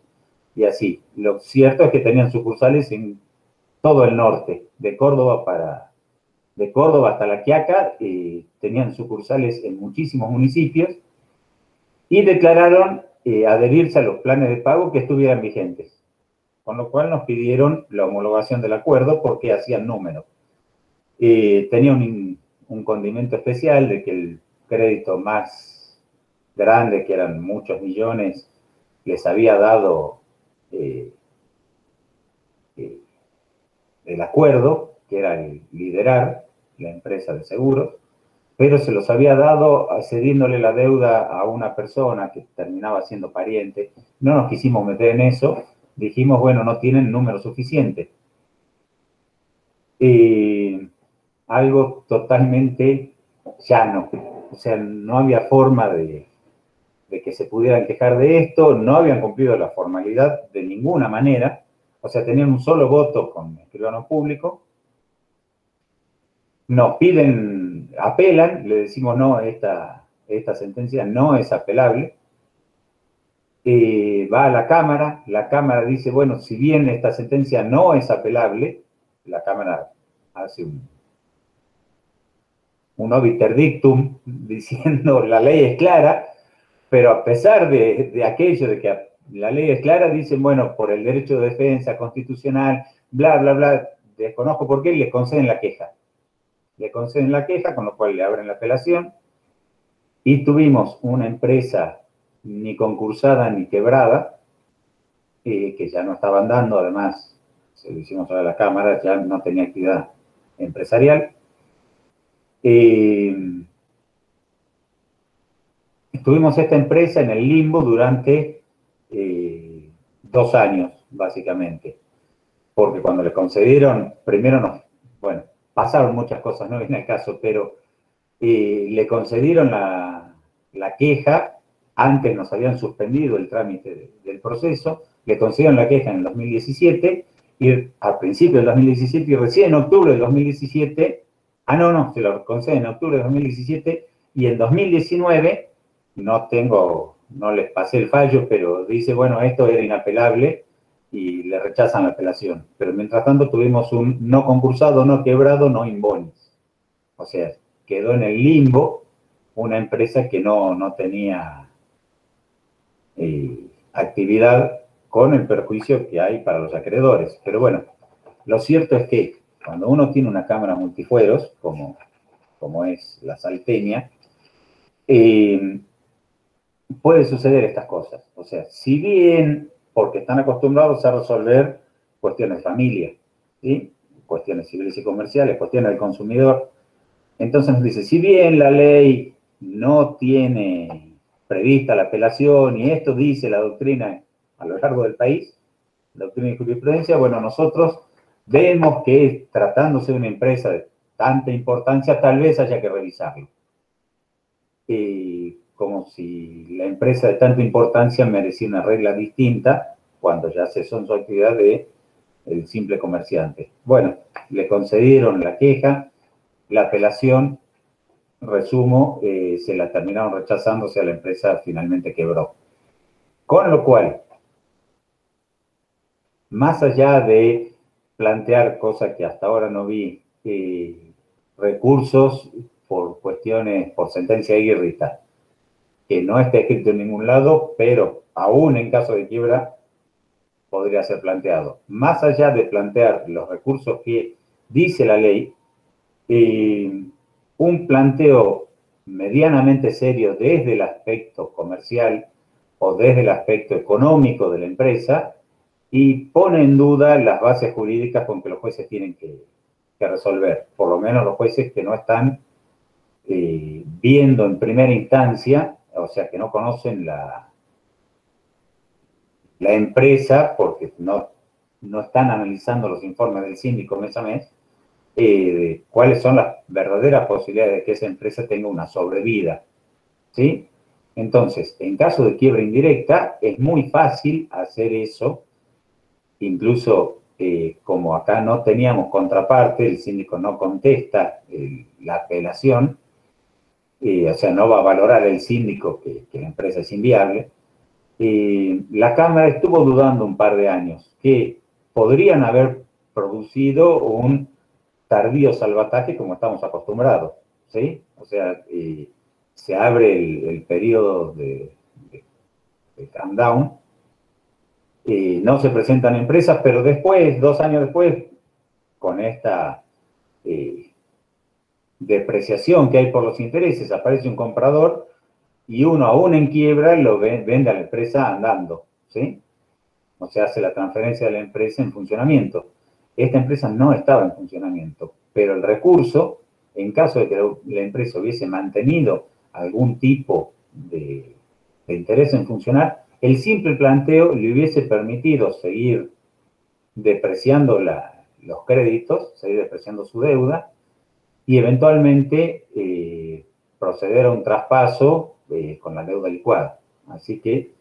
Speaker 4: y así. Lo cierto es que tenían sucursales en todo el norte, de Córdoba hasta La Quiaca, tenían sucursales en muchísimos municipios, y declararon adherirse a los planes de pago que estuvieran vigentes. Con lo cual nos pidieron la homologación del acuerdo porque hacían números. Tenía un condimento especial de que el crédito más grande, que eran muchos millones, les había dado el acuerdo, que era el Liderar, la empresa de seguros, pero se los había dado cediéndole la deuda a una persona que terminaba siendo pariente. No nos quisimos meter en eso, dijimos, bueno, no tienen número suficiente. Algo totalmente llano, o sea, no había forma de que se pudieran quejar de esto, no habían cumplido la formalidad de ninguna manera, o sea, tenían un solo voto con el escribano público, nos piden, apelan, le decimos no, esta sentencia no es apelable, va a la Cámara dice, bueno, si bien esta sentencia no es apelable, la Cámara hace un obiter dictum diciendo la ley es clara, pero a pesar de aquello de que la ley es clara, dicen, bueno, por el derecho de defensa constitucional, bla, bla, bla, desconozco por qué, y les conceden la queja. Le conceden la queja, con lo cual le abren la apelación, y tuvimos una empresa ni concursada ni quebrada, que ya no estaba andando, además, se lo hicimos a la Cámara, ya no tenía actividad empresarial. Tuvimos esta empresa en el limbo durante 2 años, básicamente. Porque cuando le concedieron, primero bueno, pasaron muchas cosas, no viene al caso, pero le concedieron la queja, antes nos habían suspendido el trámite del proceso, le concedieron la queja en el 2017, y al principio del 2017, y recién en octubre del 2017, se lo conceden en octubre del 2017, y en 2019, no les pasé el fallo, pero dice, bueno, esto era inapelable, y le rechazan la apelación. Pero mientras tanto tuvimos un no concursado, no quebrado, no in bonis. O sea, quedó en el limbo una empresa que no tenía actividad, con el perjuicio que hay para los acreedores. Pero bueno, lo cierto es que cuando uno tiene una cámara multifueros, como es la Salteña, puede suceder estas cosas. O sea, si bien, porque están acostumbrados a resolver cuestiones de familia, ¿sí? Cuestiones civiles y comerciales, cuestiones del consumidor, entonces nos dice, si bien la ley no tiene prevista la apelación, y esto dice la doctrina a lo largo del país, la doctrina y jurisprudencia, bueno, nosotros vemos que tratándose de una empresa de tanta importancia, tal vez haya que revisarlo. Como si la empresa de tanta importancia merecía una regla distinta cuando ya cesó en su actividad el simple comerciante. Bueno, le concedieron la queja, la apelación, resumo, se la terminaron rechazando, o sea, la empresa finalmente quebró. Con lo cual, más allá de plantear cosas que hasta ahora no vi, recursos por cuestiones, por sentencia irrita, que no está escrito en ningún lado, pero aún en caso de quiebra podría ser planteado. Más allá de plantear los recursos que dice la ley, un planteo medianamente serio desde el aspecto comercial o desde el aspecto económico de la empresa, y pone en duda las bases jurídicas con que los jueces tienen que resolver, por lo menos los jueces que no están viendo en primera instancia, o sea, que no conocen la empresa, porque no están analizando los informes del síndico mes a mes, cuáles son las verdaderas posibilidades de que esa empresa tenga una sobrevida, ¿sí? Entonces, en caso de quiebra indirecta, es muy fácil hacer eso, incluso como acá no teníamos contraparte, el síndico no contesta la apelación, o sea, no va a valorar el síndico que la empresa es inviable. La Cámara estuvo dudando un par de años que podrían haber producido un tardío salvataje como estamos acostumbrados, ¿sí? O sea, se abre el periodo de calm down, no se presentan empresas, pero después, 2 años después, con esta depreciación que hay por los intereses, aparece un comprador y uno aún en quiebra lo vende a la empresa andando, ¿sí? O sea, hace la transferencia de la empresa en funcionamiento. Esta empresa no estaba en funcionamiento, pero el recurso, en caso de que la empresa hubiese mantenido algún tipo de interés en funcionar, el simple planteo le hubiese permitido seguir depreciando los créditos, seguir depreciando su deuda, y eventualmente proceder a un traspaso con la deuda licuada. Así que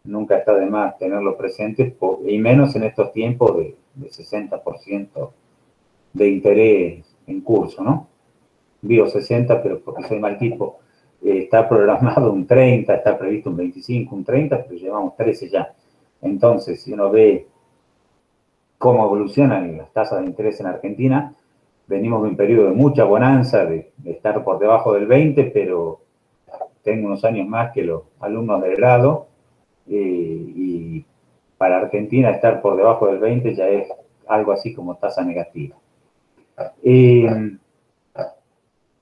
Speaker 4: nunca está de más tenerlo presente, y menos en estos tiempos de 60% de interés en curso, ¿no? Digo 60, pero porque soy mal tipo. Está programado un 30, está previsto un 25, un 30, pero llevamos 13 ya. Entonces, si uno ve cómo evolucionan las tasas de interés en Argentina, venimos de un periodo de mucha bonanza, de estar por debajo del 20, pero tengo unos años más que los alumnos de grado, y para Argentina estar por debajo del 20 ya es algo así como tasa negativa.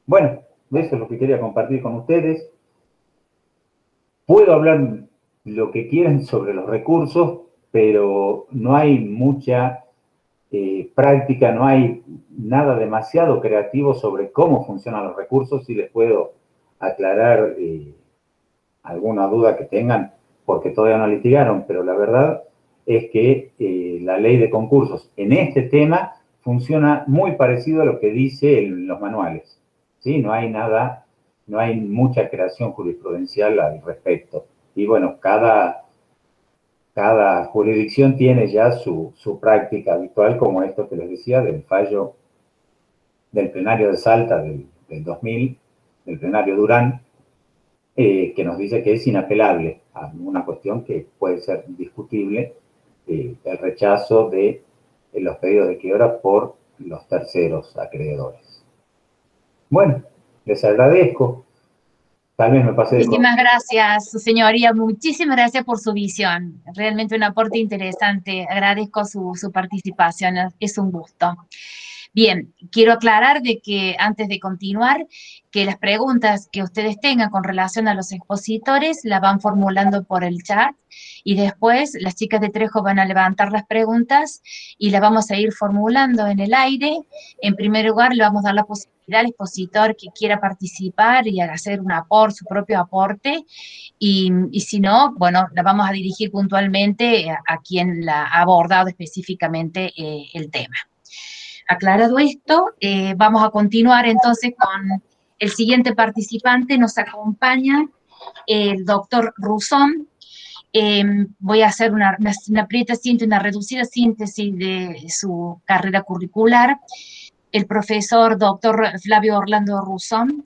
Speaker 4: Bueno, eso es lo que quería compartir con ustedes. Puedo hablar lo que quieran sobre los recursos, pero no hay mucha práctica, no hay nada demasiado creativo sobre cómo funcionan los recursos. Si les puedo aclarar alguna duda que tengan, porque todavía no litigaron, pero la verdad es que la ley de concursos en este tema funciona muy parecido a lo que dice en los manuales, ¿sí? No hay nada, no hay mucha creación jurisprudencial al respecto. Y bueno, cada jurisdicción tiene ya su práctica habitual, como esto que les decía, del fallo del plenario de Salta del 2000, del plenario Durán, que nos dice que es inapelable a una cuestión que puede ser discutible, el rechazo de los pedidos de quiebra por los terceros acreedores. Bueno, les agradezco. Tal vez me pasé de...
Speaker 1: Muchísimas gracias, su señoría. Muchísimas gracias por su visión. Realmente un aporte interesante. Agradezco su participación. Es un gusto. Bien, quiero aclarar de que antes de continuar, que las preguntas que ustedes tengan con relación a los expositores las van formulando por el chat y después las chicas de Trejo van a levantar las preguntas y las vamos a ir formulando en el aire. En primer lugar, le vamos a dar la posibilidad al expositor que quiera participar y hacer su propio aporte, y si no, bueno, la vamos a dirigir puntualmente a quien la ha abordado específicamente el tema. Aclarado esto, vamos a continuar entonces con el siguiente participante. Nos acompaña el doctor Ruzón. Voy a hacer una reducida síntesis de su carrera curricular. El profesor doctor Flavio Orlando Ruzón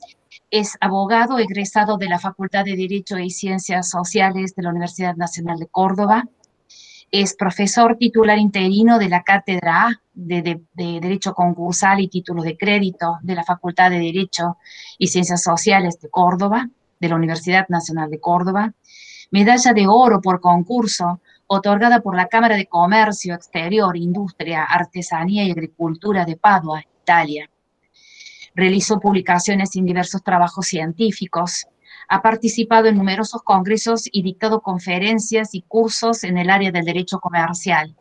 Speaker 1: es abogado egresado de la Facultad de Derecho y Ciencias Sociales de la Universidad Nacional de Córdoba. Es profesor titular interino de la Cátedra A de Derecho Concursal y Títulos de Crédito de la Facultad de Derecho y Ciencias Sociales de Córdoba, de la Universidad Nacional de Córdoba. Medalla de oro por concurso, otorgada por la Cámara de Comercio Exterior, Industria, Artesanía y Agricultura de Padua, Italia. Realizó publicaciones en diversos trabajos científicos. Ha participado en numerosos congresos y dictado conferencias y cursos en el área del derecho comercial.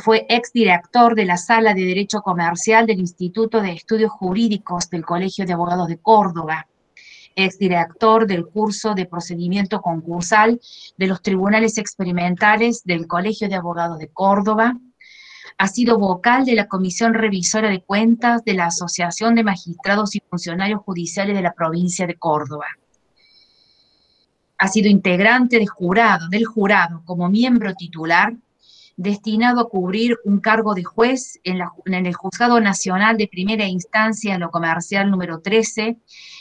Speaker 1: Fue exdirector de la Sala de Derecho Comercial del Instituto de Estudios Jurídicos del Colegio de Abogados de Córdoba. Exdirector del curso de procedimiento concursal de los tribunales experimentales del Colegio de Abogados de Córdoba. Ha sido vocal de la Comisión Revisora de Cuentas de la Asociación de Magistrados y Funcionarios Judiciales de la provincia de Córdoba. Ha sido integrante del jurado como miembro titular, destinado a cubrir un cargo de juez en el Juzgado Nacional de Primera Instancia en lo Comercial número 13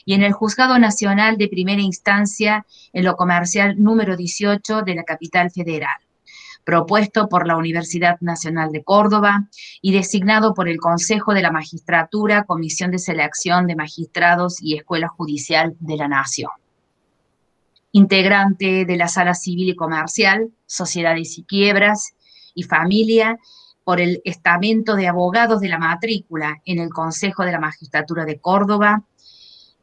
Speaker 1: y en el Juzgado Nacional de Primera Instancia en lo Comercial número 18 de la Capital Federal, propuesto por la Universidad Nacional de Córdoba y designado por el Consejo de la Magistratura, Comisión de Selección de Magistrados y Escuela Judicial de la Nación. Integrante de la Sala Civil y Comercial, Sociedades y Quiebras y Familia, por el Estamento de Abogados de la Matrícula en el Consejo de la Magistratura de Córdoba,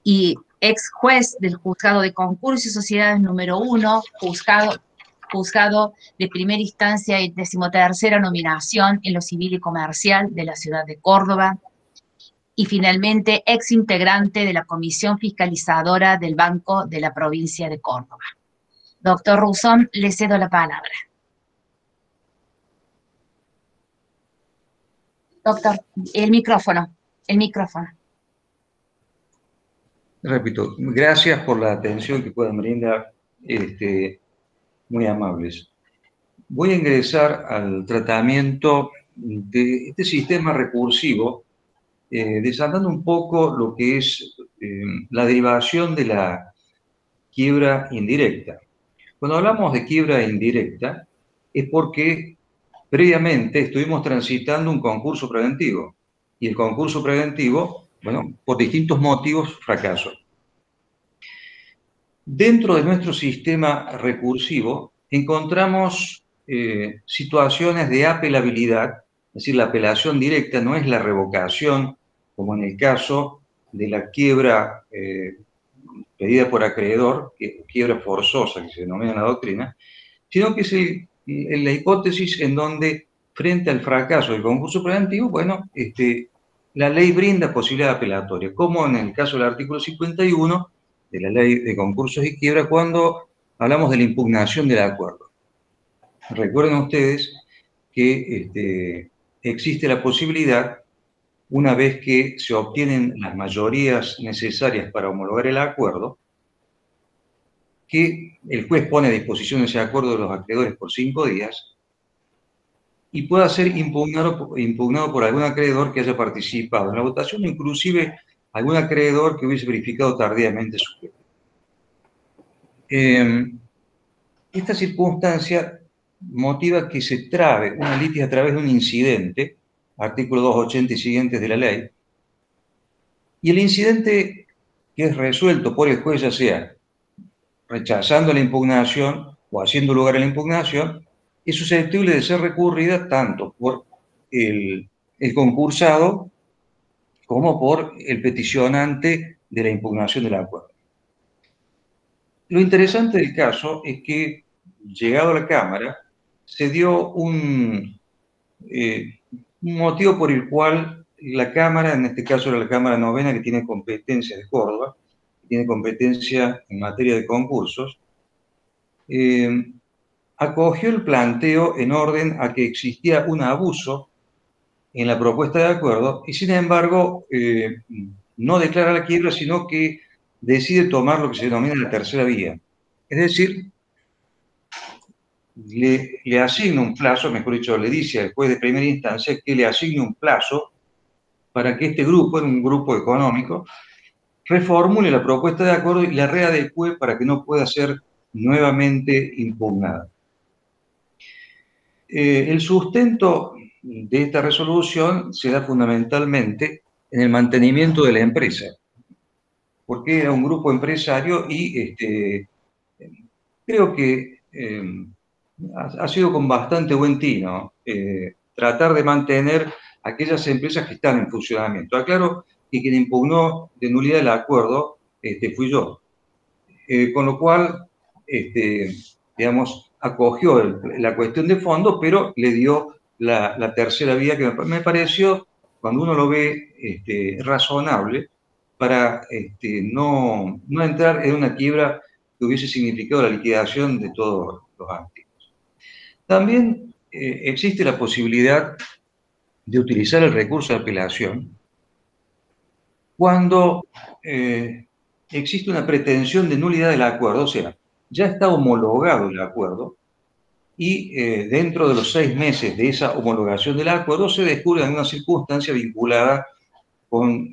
Speaker 1: y ex juez del Juzgado de Concursos y Sociedades número 1, juzgado de primera instancia y 13ª nominación en lo civil y comercial de la ciudad de Córdoba, y finalmente ex integrante de la Comisión Fiscalizadora del Banco de la provincia de Córdoba. Doctor Ruzón, le cedo la palabra. Doctor, el micrófono.
Speaker 5: Repito, gracias por la atención que puedan brindar, muy amables. Voy a ingresar al tratamiento de este sistema recursivo, desandando un poco lo que es la derivación de la quiebra indirecta. Cuando hablamos de quiebra indirecta, es porque previamente estuvimos transitando un concurso preventivo, y el concurso preventivo, bueno, por distintos motivos, fracasó. Dentro de nuestro sistema recursivo encontramos situaciones de apelabilidad, es decir, la apelación directa no es la revocación, como en el caso de la quiebra pedida por acreedor, quiebra forzosa que se denomina en la doctrina, sino que es la hipótesis en donde, frente al fracaso del concurso preventivo, bueno, la ley brinda posibilidad apelatoria, como en el caso del artículo 51 de la Ley de Concursos y Quiebra, cuando hablamos de la impugnación del acuerdo. recuerden ustedes que existe la posibilidad, una vez que se obtienen las mayorías necesarias para homologar el acuerdo, que el juez pone a disposición ese acuerdo de los acreedores por 5 días y pueda ser impugnado por algún acreedor que haya participado en la votación, inclusive algún acreedor que hubiese verificado tardíamente su fe. Esta circunstancia motiva que se trabe una litis a través de un incidente, artículo 280 y siguientes de la ley, y el incidente que es resuelto por el juez, ya sea rechazando la impugnación o haciendo lugar a la impugnación, es susceptible de ser recurrida tanto por el concursado como por el peticionante de la impugnación del acuerdo. Lo interesante del caso es que, llegado a la Cámara, se dio un motivo por el cual la Cámara, en este caso era la Cámara Novena, que tiene competencia de Córdoba, que tiene competencia en materia de concursos, acogió el planteo en orden a que existía un abuso en la propuesta de acuerdo y, sin embargo, no declara la quiebra, sino que decide tomar lo que se denomina la tercera vía. Es decir, le asigna un plazo, mejor dicho, le dice al juez de primera instancia que le asigne un plazo para que este grupo, en un grupo económico, reformule la propuesta de acuerdo y la readecue para que no pueda ser nuevamente impugnada. El sustento de esta resolución se da fundamentalmente en el mantenimiento de la empresa, porque era un grupo empresario y creo que ha sido con bastante buen tino tratar de mantener aquellas empresas que están en funcionamiento. Aclaro que quien impugnó de nulidad el acuerdo fui yo, con lo cual, digamos, acogió la cuestión de fondo, pero le dio la tercera vía que me pareció, cuando uno lo ve, razonable para no entrar en una quiebra que hubiese significado la liquidación de todos los activos. También existe la posibilidad de utilizar el recurso de apelación cuando existe una pretensión de nulidad del acuerdo, o sea, ya está homologado el acuerdo y dentro de los 6 meses de esa homologación del acuerdo se descubre alguna circunstancia vinculada con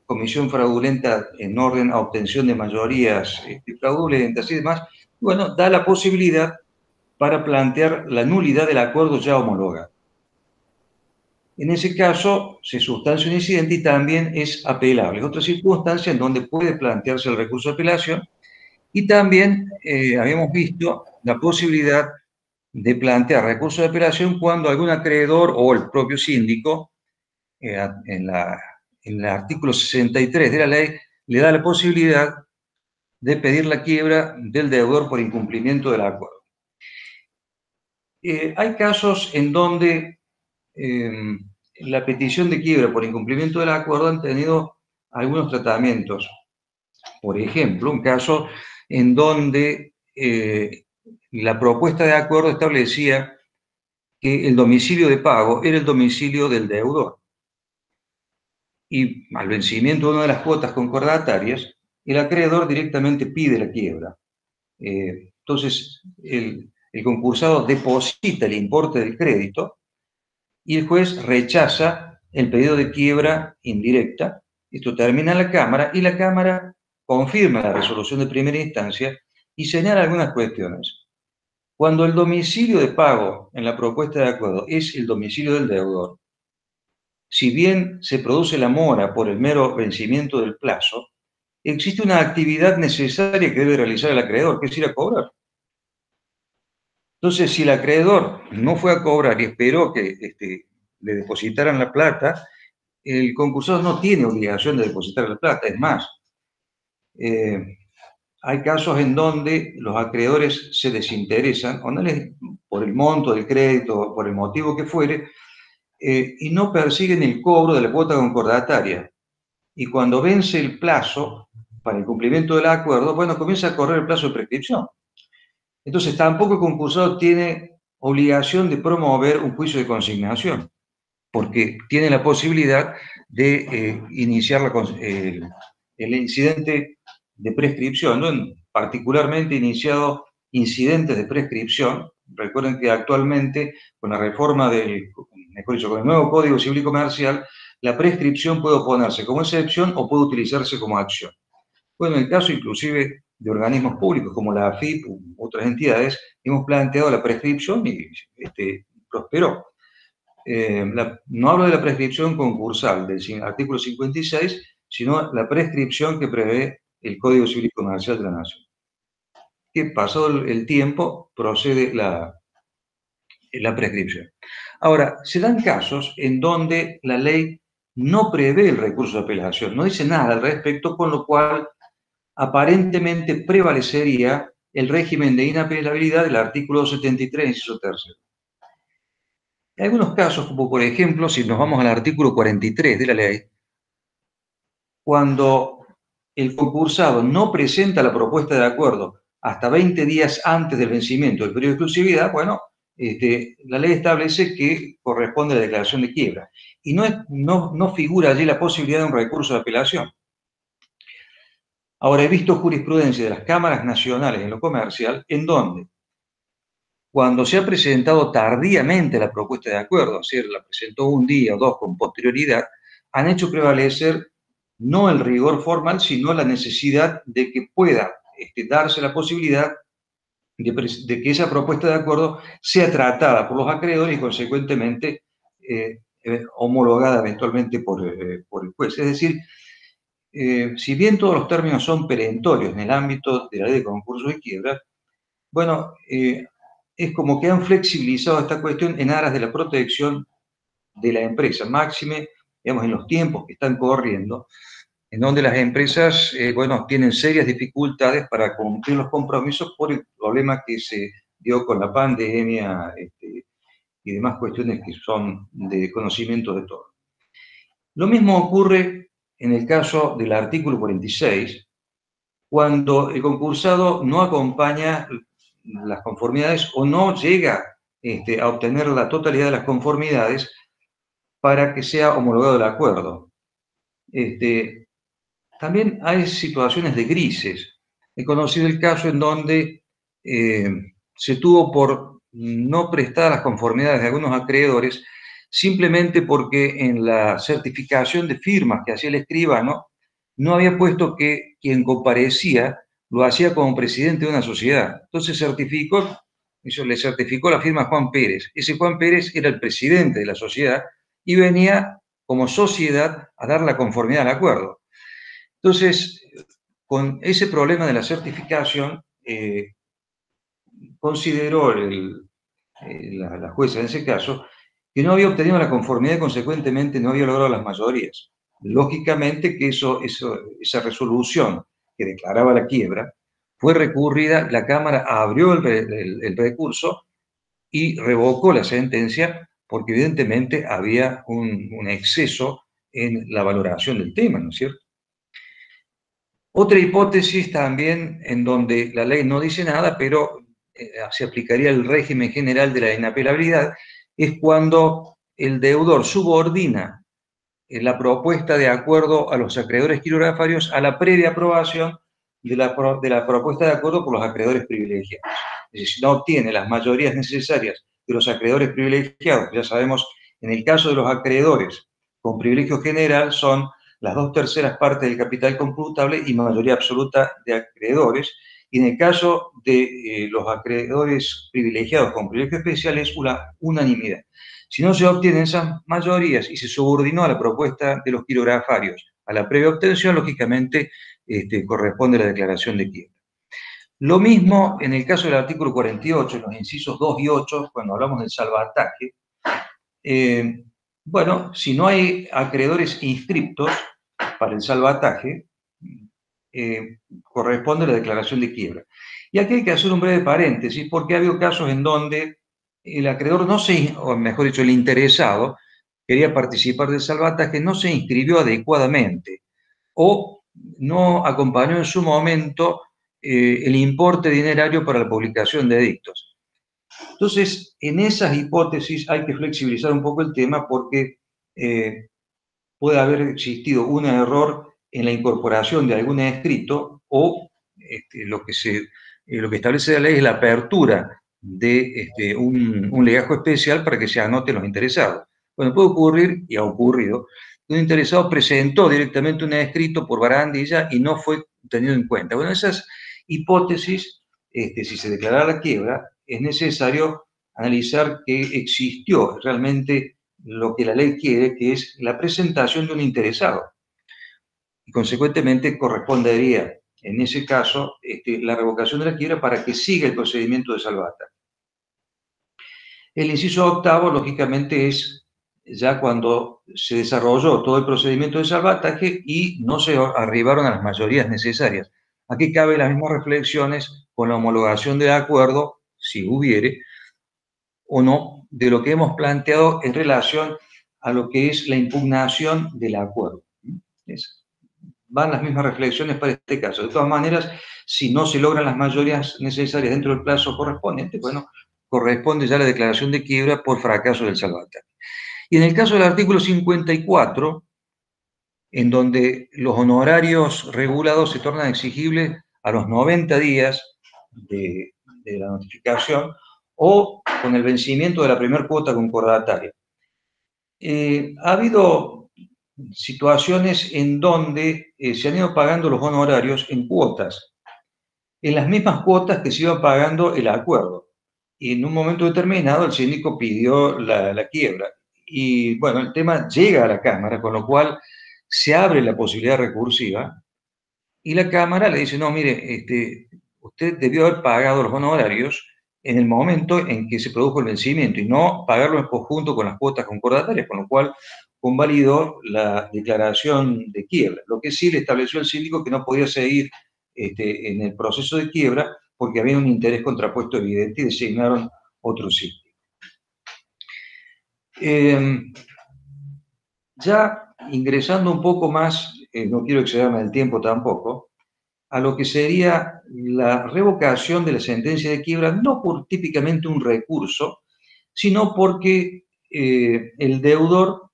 Speaker 5: comisión fraudulenta en orden a obtención de mayorías fraudulentas y demás. Bueno, da la posibilidad para plantear la nulidad del acuerdo ya homologado. En ese caso, se sustancia un incidente y también es apelable. Es otra circunstancia en donde puede plantearse el recurso de apelación. Y también habíamos visto la posibilidad de plantear recurso de apelación cuando algún acreedor o el propio síndico, en el artículo 63 de la ley, le da la posibilidad de pedir la quiebra del deudor por incumplimiento del acuerdo. Hay casos en donde la petición de quiebra por incumplimiento del acuerdo han tenido algunos tratamientos. Por ejemplo, un caso en donde la propuesta de acuerdo establecía que el domicilio de pago era el domicilio del deudor. Y al vencimiento de una de las cuotas concordatarias, el acreedor directamente pide la quiebra. Entonces, el concursado deposita el importe del crédito y el juez rechaza el pedido de quiebra indirecta. Esto termina en la Cámara y la Cámara confirma la resolución de primera instancia y señala algunas cuestiones. Cuando el domicilio de pago en la propuesta de acuerdo es el domicilio del deudor, si bien se produce la mora por el mero vencimiento del plazo, existe una actividad necesaria que debe realizar el acreedor, que es ir a cobrar. Entonces, si el acreedor no fue a cobrar y esperó que le depositaran la plata, el concursado no tiene obligación de depositar la plata. Es más, hay casos en donde los acreedores se desinteresan, o no les, por el monto del crédito, por el motivo que fuere, y no persiguen el cobro de la cuota concordataria. Y cuando vence el plazo para el cumplimiento del acuerdo, bueno, comienza a correr el plazo de prescripción. Entonces, tampoco el concursado tiene obligación de promover un juicio de consignación, porque tiene la posibilidad de iniciar el incidente de prescripción, ¿no? Particularmente iniciado incidentes de prescripción. Recuerden que actualmente, con la reforma mejor dicho, con el nuevo Código Civil y Comercial, la prescripción puede oponerse como excepción o puede utilizarse como acción. Bueno, en el caso inclusive de organismos públicos como la AFIP u otras entidades, hemos planteado la prescripción y prosperó. No hablo de la prescripción concursal del artículo 56, sino la prescripción que prevé el Código Civil y Comercial de la Nación. Que pasado el tiempo procede la prescripción. Ahora, se dan casos en donde la ley no prevé el recurso de apelación, no dice nada al respecto, con lo cual aparentemente prevalecería el régimen de inapelabilidad del artículo 73, inciso tercero. En algunos casos, como por ejemplo, si nos vamos al artículo 43 de la ley, cuando el concursado no presenta la propuesta de acuerdo hasta 20 días antes del vencimiento del periodo de exclusividad, bueno, la ley establece que corresponde a la declaración de quiebra. Y no figura allí la posibilidad de un recurso de apelación. Ahora, he visto jurisprudencia de las cámaras nacionales en lo comercial, en donde, cuando se ha presentado tardíamente la propuesta de acuerdo, es decir, la presentó un día o dos con posterioridad, han hecho prevalecer no el rigor formal, sino la necesidad de que pueda darse la posibilidad de que esa propuesta de acuerdo sea tratada por los acreedores y, consecuentemente, homologada eventualmente por el juez. Es decir, si bien todos los términos son perentorios en el ámbito de la ley de concursos y quiebras, bueno, es como que han flexibilizado esta cuestión en aras de la protección de la empresa, máxime, digamos, en los tiempos que están corriendo, en donde las empresas, bueno, tienen serias dificultades para cumplir los compromisos por el problema que se dio con la pandemia y demás cuestiones que son de conocimiento de todos. Lo mismo ocurre en el caso del artículo 46, cuando el concursado no acompaña las conformidades o no llega a obtener la totalidad de las conformidades para que sea homologado el acuerdo. También hay situaciones de grises. He conocido el caso en donde se tuvo por no prestar las conformidades de algunos acreedores simplemente porque en la certificación de firmas que hacía el escribano no había puesto que quien comparecía lo hacía como presidente de una sociedad. Entonces le certificó la firma a Juan Pérez. Ese Juan Pérez era el presidente de la sociedad y venía como sociedad a dar la conformidad al acuerdo. Entonces, con ese problema de la certificación, consideró la jueza en ese caso que no había obtenido la conformidad y, consecuentemente, no había logrado las mayorías. Lógicamente que esa resolución que declaraba la quiebra fue recurrida, la Cámara abrió el recurso y revocó la sentencia porque evidentemente había un exceso en la valoración del tema, ¿no es cierto? Otra hipótesis también en donde la ley no dice nada, pero se aplicaría el régimen general de la inapelabilidad, es cuando el deudor subordina la propuesta de acuerdo a los acreedores quirografarios a la previa aprobación de la propuesta de acuerdo por los acreedores privilegiados. Es decir, si no obtiene las mayorías necesarias de los acreedores privilegiados, ya sabemos, en el caso de los acreedores con privilegio general son las 2/3 partes del capital computable y mayoría absoluta de acreedores, y en el caso de los acreedores privilegiados con privilegio especial es una unanimidad. Si no se obtienen esas mayorías y se subordinó a la propuesta de los quirografarios a la previa obtención, lógicamente corresponde la declaración de quiebra. Lo mismo en el caso del artículo 48, en los incisos 2 y 8, cuando hablamos del salvataje. Bueno, si no hay acreedores inscriptos para el salvataje, corresponde la declaración de quiebra. Y aquí hay que hacer un breve paréntesis, porque ha habido casos en donde el acreedor o mejor dicho, el interesado, quería participar del salvataje, no se inscribió adecuadamente o no acompañó en su momento el importe dinerario para la publicación de edictos. Entonces, en esas hipótesis hay que flexibilizar un poco el tema porque puede haber existido un error en la incorporación de algún escrito o lo que establece la ley es la apertura de un legajo especial para que se anoten los interesados. Bueno, puede ocurrir, y ha ocurrido, que un interesado presentó directamente un escrito por barandilla y no fue tenido en cuenta. Bueno, esas hipótesis, si se declara la quiebra, es necesario analizar que existió realmente lo que la ley quiere, que es la presentación de un interesado. Y consecuentemente correspondería, en ese caso, la revocación de la quiebra para que siga el procedimiento de salvata. El inciso octavo, lógicamente, es ya cuando se desarrolló todo el procedimiento de salvataje y no se arribaron a las mayorías necesarias. Aquí caben las mismas reflexiones con la homologación del acuerdo, si hubiere, o no, de lo que hemos planteado en relación a lo que es la impugnación del acuerdo. Van las mismas reflexiones para este caso. De todas maneras, si no se logran las mayorías necesarias dentro del plazo correspondiente, bueno, corresponde ya la declaración de quiebra por fracaso del salvataje. Y en el caso del artículo 54, en donde los honorarios regulados se tornan exigibles a los 90 días de la notificación o con el vencimiento de la primera cuota concordataria. Ha habido situaciones en donde se han ido pagando los honorarios en cuotas, en las mismas cuotas que se iba pagando el acuerdo. Y en un momento determinado el síndico pidió la quiebra. Y bueno, el tema llega a la Cámara, con lo cual se abre la posibilidad recursiva y la Cámara le dice, no, mire, usted debió haber pagado los honorarios en el momento en que se produjo el vencimiento y no pagarlo en conjunto con las cuotas concordatarias, con lo cual convalidó la declaración de quiebra. Lo que sí le estableció el síndico que no podía seguir en el proceso de quiebra porque había un interés contrapuesto evidente y designaron otro síndico. Ya ingresando un poco más, no quiero excederme del tiempo tampoco, a lo que sería la revocación de la sentencia de quiebra, no por típicamente un recurso, sino porque el deudor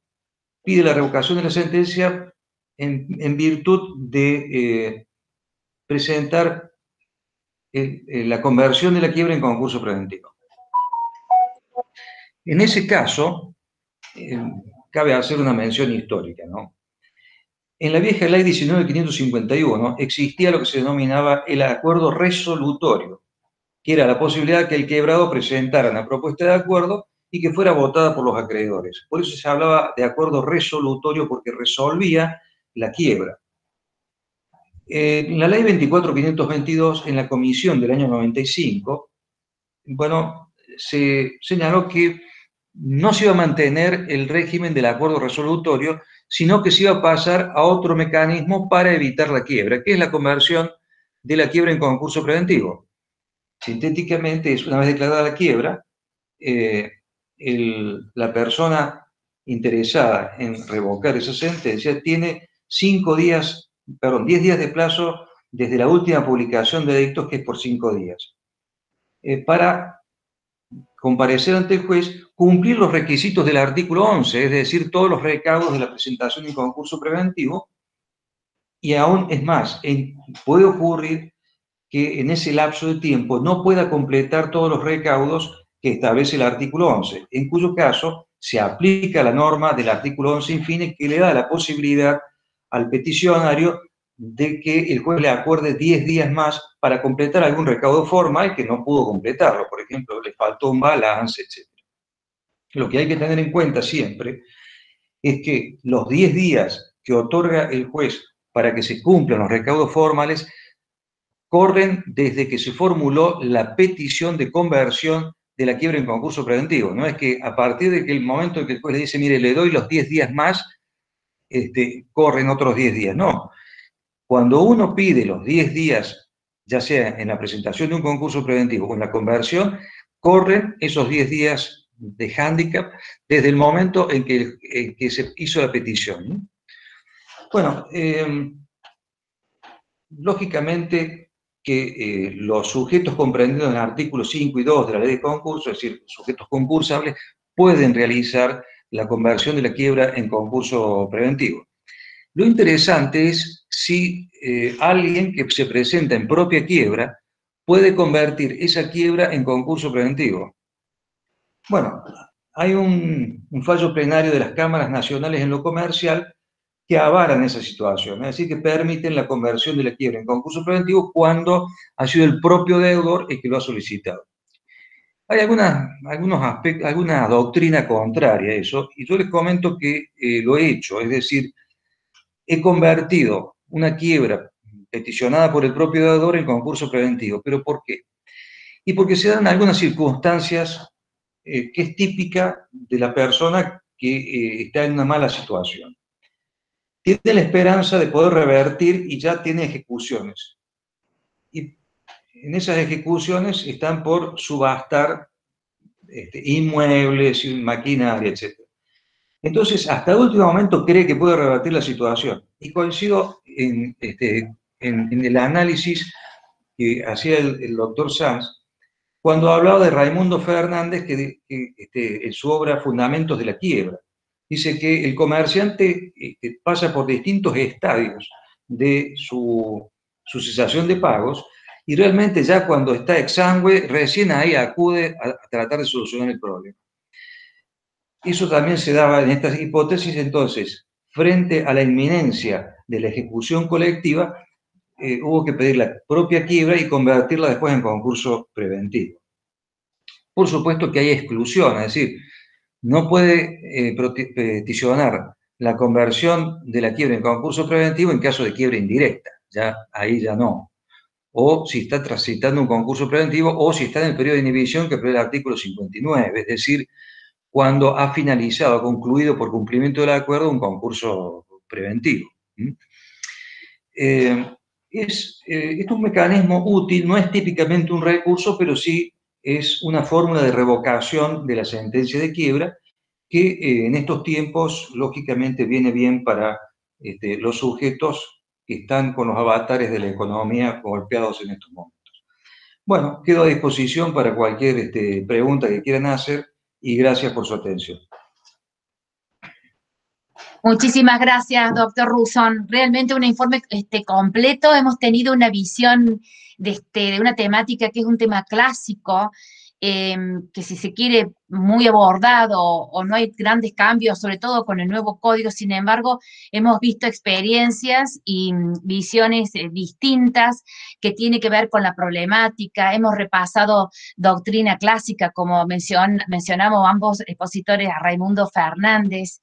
Speaker 5: pide la revocación de la sentencia en virtud de presentar la conversión de la quiebra en concurso preventivo. En ese caso, cabe hacer una mención histórica, ¿no? En la vieja ley 19.551 existía lo que se denominaba el acuerdo resolutorio, que era la posibilidad que el quebrado presentara una propuesta de acuerdo y que fuera votada por los acreedores. Por eso se hablaba de acuerdo resolutorio, porque resolvía la quiebra. En la ley 24.522, en la comisión del año 95, bueno, se señaló que no se iba a mantener el régimen del acuerdo resolutorio, sino que se iba a pasar a otro mecanismo para evitar la quiebra, que es la conversión de la quiebra en concurso preventivo. Sintéticamente, es una vez declarada la quiebra, la persona interesada en revocar esa sentencia tiene 10 días de plazo desde la última publicación de edictos, que es por 5 días, para comparecer ante el juez, cumplir los requisitos del artículo 11, es decir, todos los recaudos de la presentación de un concurso preventivo, y aún es más, puede ocurrir que en ese lapso de tiempo no pueda completar todos los recaudos que establece el artículo 11, en cuyo caso se aplica la norma del artículo 11 infine, que le da la posibilidad al peticionario de que el juez le acuerde 10 días más para completar algún recaudo formal que no pudo completarlo. Por ejemplo, le faltó un balance, etc. Lo que hay que tener en cuenta siempre es que los 10 días que otorga el juez para que se cumplan los recaudos formales corren desde que se formuló la petición de conversión de la quiebra en concurso preventivo. No es que a partir del momento en que el juez le dice, mire, le doy los 10 días más, corren otros 10 días. No. Cuando uno pide los 10 días, ya sea en la presentación de un concurso preventivo o en la conversión, corren esos 10 días de hándicap desde el momento en que se hizo la petición. Bueno, lógicamente, que los sujetos comprendidos en el artículo 5 y 2 de la ley de concurso, es decir, sujetos concursables, pueden realizar la conversión de la quiebra en concurso preventivo. Lo interesante es si alguien que se presenta en propia quiebra puede convertir esa quiebra en concurso preventivo. Bueno, hay un fallo plenario de las cámaras nacionales en lo comercial que avalan esa situación, es decir, que permiten la conversión de la quiebra en concurso preventivo cuando ha sido el propio deudor el que lo ha solicitado. Hay alguna doctrina contraria a eso, y yo les comento que lo he hecho, es decir, he convertido una quiebra peticionada por el propio deudor en concurso preventivo. ¿Pero por qué? Y porque se dan algunas circunstancias que es típica de la persona que está en una mala situación. Tiene la esperanza de poder revertir y ya tiene ejecuciones. Y en esas ejecuciones están por subastar inmuebles, maquinaria, etc. Entonces, hasta el último momento cree que puede revertir la situación. Y coincido en el análisis que hacía el doctor Sanz cuando hablaba de Raimundo Fernández en su obra Fundamentos de la Quiebra. Dice que el comerciante pasa por distintos estadios de su cesación de pagos y realmente ya cuando está exangüe, recién ahí acude a tratar de solucionar el problema. Eso también se daba en estas hipótesis. Entonces, frente a la inminencia de la ejecución colectiva, hubo que pedir la propia quiebra y convertirla después en concurso preventivo. Por supuesto que hay exclusión, es decir, no puede peticionar la conversión de la quiebra en concurso preventivo en caso de quiebra indirecta, ahí ya no. O si está transitando un concurso preventivo o si está en el periodo de inhibición que prevé el artículo 59, es decir, cuando ha finalizado, ha concluido por cumplimiento del acuerdo un concurso preventivo. Es un mecanismo útil, no es típicamente un recurso, pero sí es una fórmula de revocación de la sentencia de quiebra que en estos tiempos, lógicamente, viene bien para los sujetos que están con los avatares de la economía golpeados en estos momentos. Bueno, quedo a disposición para cualquier pregunta que quieran hacer y gracias por su atención.
Speaker 1: Muchísimas gracias, doctor Ruzón. Realmente un informe completo. Hemos tenido una visión de una temática que es un tema clásico, que si se quiere muy abordado o no hay grandes cambios, sobre todo con el nuevo código. Sin embargo, hemos visto experiencias y visiones distintas que tienen que ver con la problemática. Hemos repasado doctrina clásica, como mencionamos ambos expositores, a Raimundo Fernández.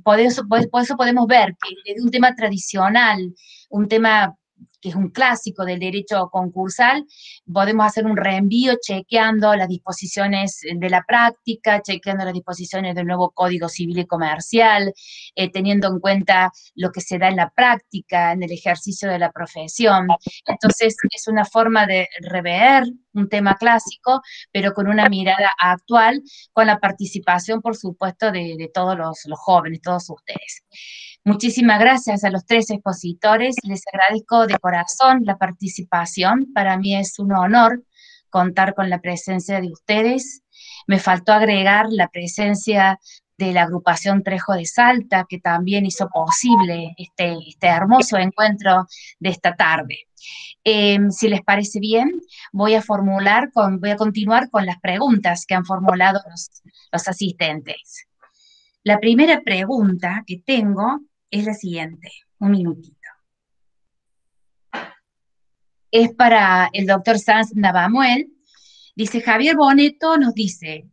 Speaker 1: Por eso podemos ver que de un tema tradicional, un tema que es un clásico del derecho concursal, podemos hacer un reenvío chequeando las disposiciones de la práctica, chequeando las disposiciones del nuevo Código Civil y Comercial, teniendo en cuenta lo que se da en la práctica, en el ejercicio de la profesión. Entonces, es una forma de rever un tema clásico, pero con una mirada actual, con la participación, por supuesto, de todos los jóvenes, todos ustedes. Muchísimas gracias a los tres expositores, les agradezco de corazón la participación, para mí es un honor contar con la presencia de ustedes. Me faltó agregar la presencia de la agrupación Trejo de Salta, que también hizo posible este hermoso encuentro de esta tarde. Si les parece bien, voy a continuar con las preguntas que han formulado los asistentes. La primera pregunta que tengo es la siguiente, un minutito. Es para el doctor Sanz Navamuel. Dice, Javier Boneto nos dice,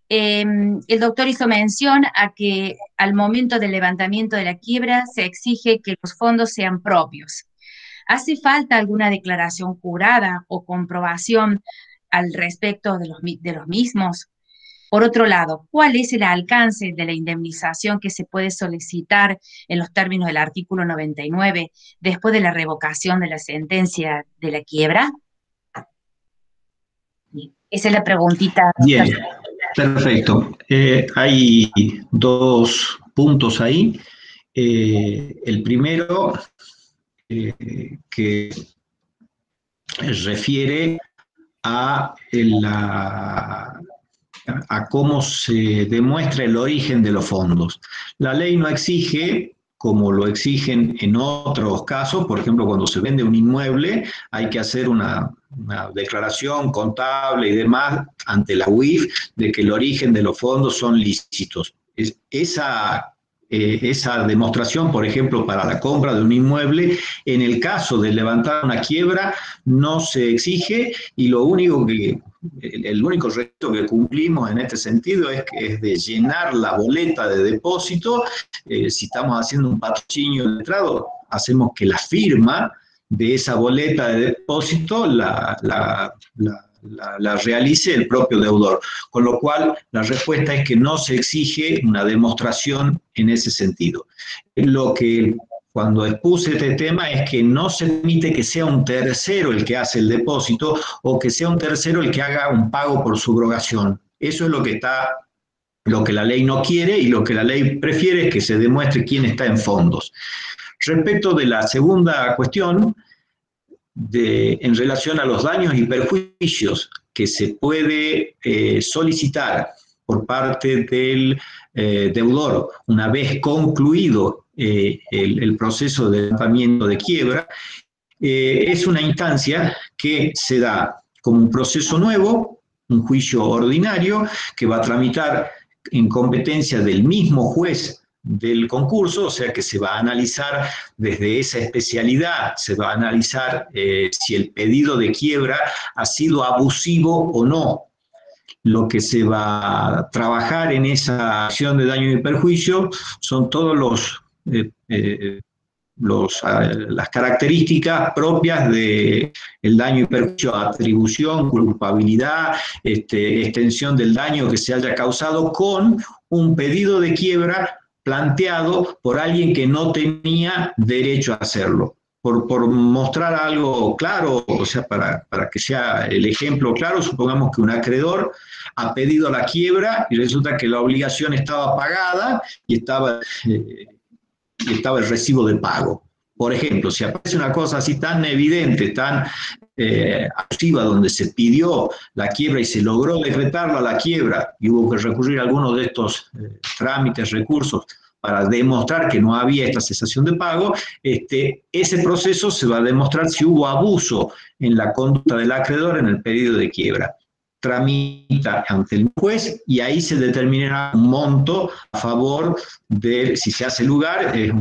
Speaker 1: el doctor hizo mención a que al momento del levantamiento de la quiebra se exige que los fondos sean propios. ¿Hace falta alguna declaración jurada o comprobación al respecto de los mismos? Por otro lado, ¿cuál es el alcance de la indemnización que se puede solicitar en los términos del artículo 99 después de la revocación de la sentencia de la quiebra? Esa es la preguntita.
Speaker 3: Bien, perfecto. Hay dos puntos ahí. El primero, que refiere a cómo se demuestra el origen de los fondos. La ley no exige, como lo exigen en otros casos, por ejemplo, cuando se vende un inmueble, hay que hacer una declaración contable y demás ante la UIF de que el origen de los fondos son lícitos. Esa demostración, por ejemplo, para la compra de un inmueble, en el caso de levantar una quiebra, no se exige, y el único requisito que cumplimos en este sentido es de llenar la boleta de depósito. Si estamos haciendo un patrocinio de entrado, hacemos que la firma de esa boleta de depósito la realice el propio deudor. Con lo cual, la respuesta es que no se exige una demostración en ese sentido. Lo que, cuando expuse este tema, es que no se permite que sea un tercero el que hace el depósito o que sea un tercero el que haga un pago por subrogación. Eso es lo que la ley no quiere, y lo que la ley prefiere es que se demuestre quién está en fondos. Respecto de la segunda cuestión, en relación a los daños y perjuicios que se puede solicitar por parte del deudor una vez concluido el proceso de levantamiento de quiebra, es una instancia que se da como un proceso nuevo, un juicio ordinario que va a tramitar en competencia del mismo juez del concurso, o sea que se va a analizar desde esa especialidad, se va a analizar si el pedido de quiebra ha sido abusivo o no. Lo que se va a trabajar en esa acción de daño y perjuicio son todos las características propias del daño y perjuicio: atribución, culpabilidad, extensión del daño que se haya causado con un pedido de quiebra planteado por alguien que no tenía derecho a hacerlo. Por mostrar algo claro, o sea, para que sea el ejemplo claro, supongamos que un acreedor ha pedido la quiebra y resulta que la obligación estaba pagada y estaba el recibo de pago. Por ejemplo, si aparece una cosa así tan evidente, tan abusiva, donde se pidió la quiebra y se logró decretarla la quiebra y hubo que recurrir a algunos de estos trámites, recursos, para demostrar que no había esta cesación de pago, ese proceso se va a demostrar si hubo abuso en la conducta del acreedor en el pedido de quiebra. Tramita ante el juez y ahí se determinará un monto a favor de, si se hace lugar, es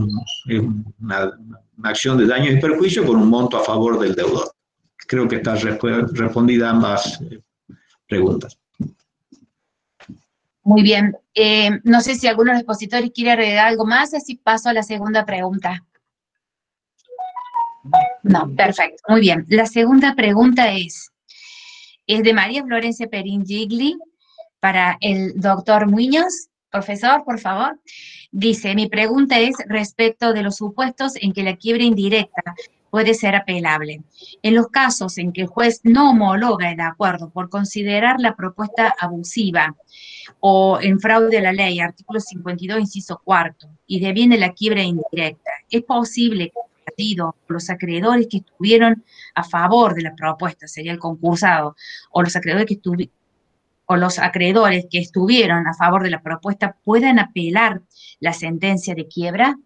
Speaker 3: una acción de daño y perjuicio con un monto a favor del deudor. Creo que está respondida ambas preguntas.
Speaker 1: Muy bien. No sé si alguno de los expositores quiere agregar algo más, así paso a la segunda pregunta. No, perfecto. Muy bien. La segunda pregunta es de María Florencia Perín Gigli para el doctor Muñoz. Profesor, por favor. Dice, mi pregunta es respecto de los supuestos en que la quiebra indirecta puede ser apelable. En los casos en que el juez no homologa el acuerdo por considerar la propuesta abusiva o en fraude a la ley, artículo 52, inciso cuarto, y deviene la quiebra indirecta, ¿es posible que el partido, los acreedores que estuvieron a favor de la propuesta, sería el concursado, o los acreedores que estuvieron a favor de la propuesta, puedan apelar la sentencia de quiebra?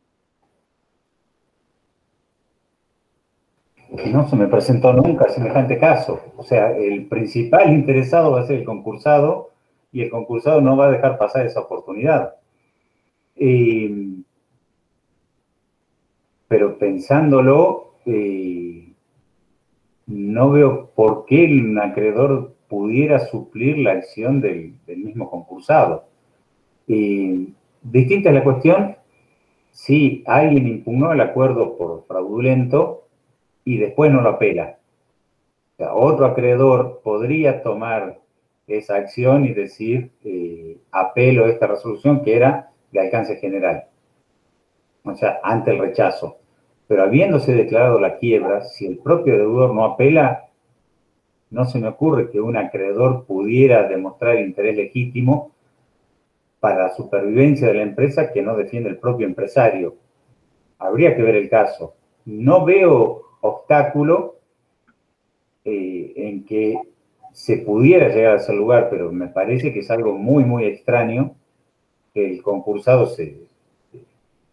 Speaker 4: No se me presentó nunca semejante caso. O sea, el principal interesado va a ser el concursado y el concursado no va a dejar pasar esa oportunidad. Pero pensándolo, no veo por qué un acreedor pudiera suplir la acción del mismo concursado. Distinta es la cuestión si alguien impugnó el acuerdo por fraudulento y después no lo apela. O sea, otro acreedor podría tomar esa acción y decir, apelo a esta resolución que era de alcance general. O sea, ante el rechazo. Pero habiéndose declarado la quiebra, si el propio deudor no apela, no se me ocurre que un acreedor pudiera demostrar interés legítimo para la supervivencia de la empresa que no defiende el propio empresario. Habría que ver el caso. No veo obstáculo en que se pudiera llegar a ese lugar, pero me parece que es algo muy, muy extraño que el concursado se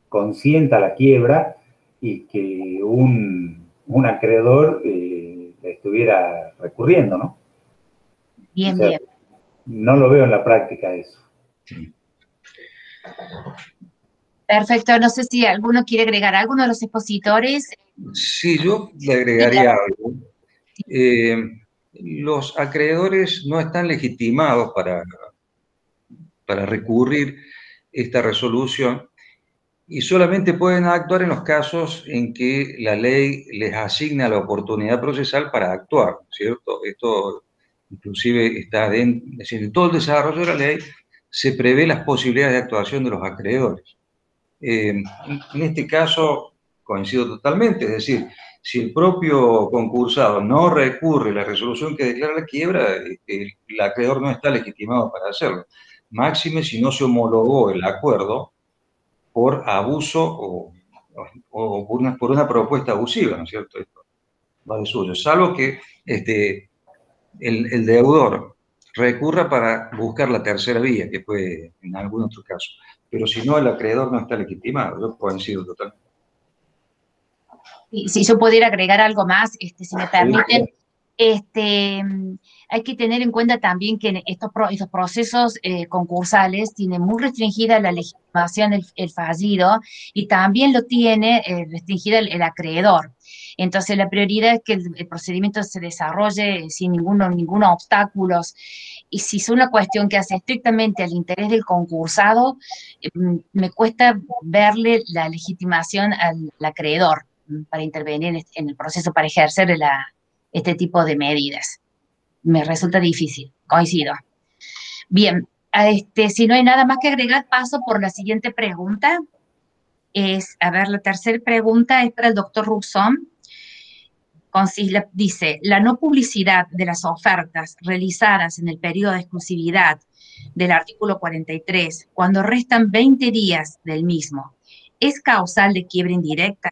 Speaker 4: consienta la quiebra y que un acreedor le estuviera recurriendo, ¿no?
Speaker 1: Bien,
Speaker 4: O sea,
Speaker 1: bien.
Speaker 4: no lo veo en la práctica eso.
Speaker 1: Perfecto. No sé si alguno quiere agregar algo, uno de los expositores.
Speaker 5: Sí, yo le agregaría algo. Los acreedores no están legitimados para recurrir esta resolución y solamente pueden actuar en los casos en que la ley les asigna la oportunidad procesal para actuar, ¿cierto? Esto inclusive está es decir, en todo el desarrollo de la ley se prevé las posibilidades de actuación de los acreedores. En este caso coincido totalmente, es decir, si el propio concursado no recurre a la resolución que declara la quiebra, el acreedor no está legitimado para hacerlo. Máxime si no se homologó el acuerdo por abuso o por una propuesta abusiva, ¿no es cierto? Esto va de suyo. Salvo que el deudor recurra para buscar la tercera vía, que puede en algún otro caso. Pero si no, el acreedor no está legitimado. Yo coincido totalmente.
Speaker 1: Si yo pudiera agregar algo más, si me permiten, hay que tener en cuenta también que estos procesos concursales tienen muy restringida la legitimación el fallido y también lo tiene restringida el acreedor. Entonces, la prioridad es que el procedimiento se desarrolle sin ningún obstáculo. Y si es una cuestión que hace estrictamente al interés del concursado, me cuesta verle la legitimación al acreedor para intervenir en el proceso, para ejercer este tipo de medidas. Me resulta difícil, coincido. Bien, si no hay nada más que agregar, paso por la siguiente pregunta. La tercera pregunta es para el doctor Rousson. Dice, la no publicidad de las ofertas realizadas en el periodo de exclusividad del artículo 43, cuando restan 20 días del mismo, ¿es causal de quiebra indirecta?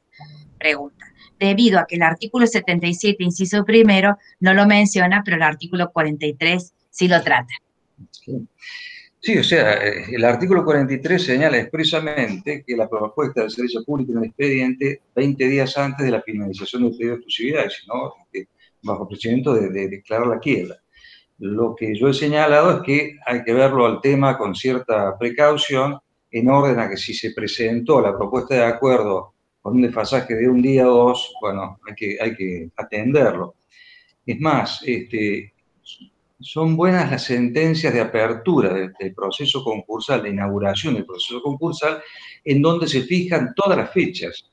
Speaker 1: Pregunta. Debido a que el artículo 77, inciso primero, no lo menciona, pero el artículo 43 sí lo trata.
Speaker 5: Sí, o sea, el artículo 43 señala expresamente que la propuesta del servicio público en el expediente 20 días antes de la finalización del periodo de exclusividad, sino bajo procedimiento de declarar la quiebra. Lo que yo he señalado es que hay que verlo al tema con cierta precaución, en orden a que si se presentó la propuesta de acuerdo con un desfasaje de un día o dos, bueno, hay que atenderlo. Es más, son buenas las sentencias de apertura del proceso concursal, de inauguración del proceso concursal, en donde se fijan todas las fechas,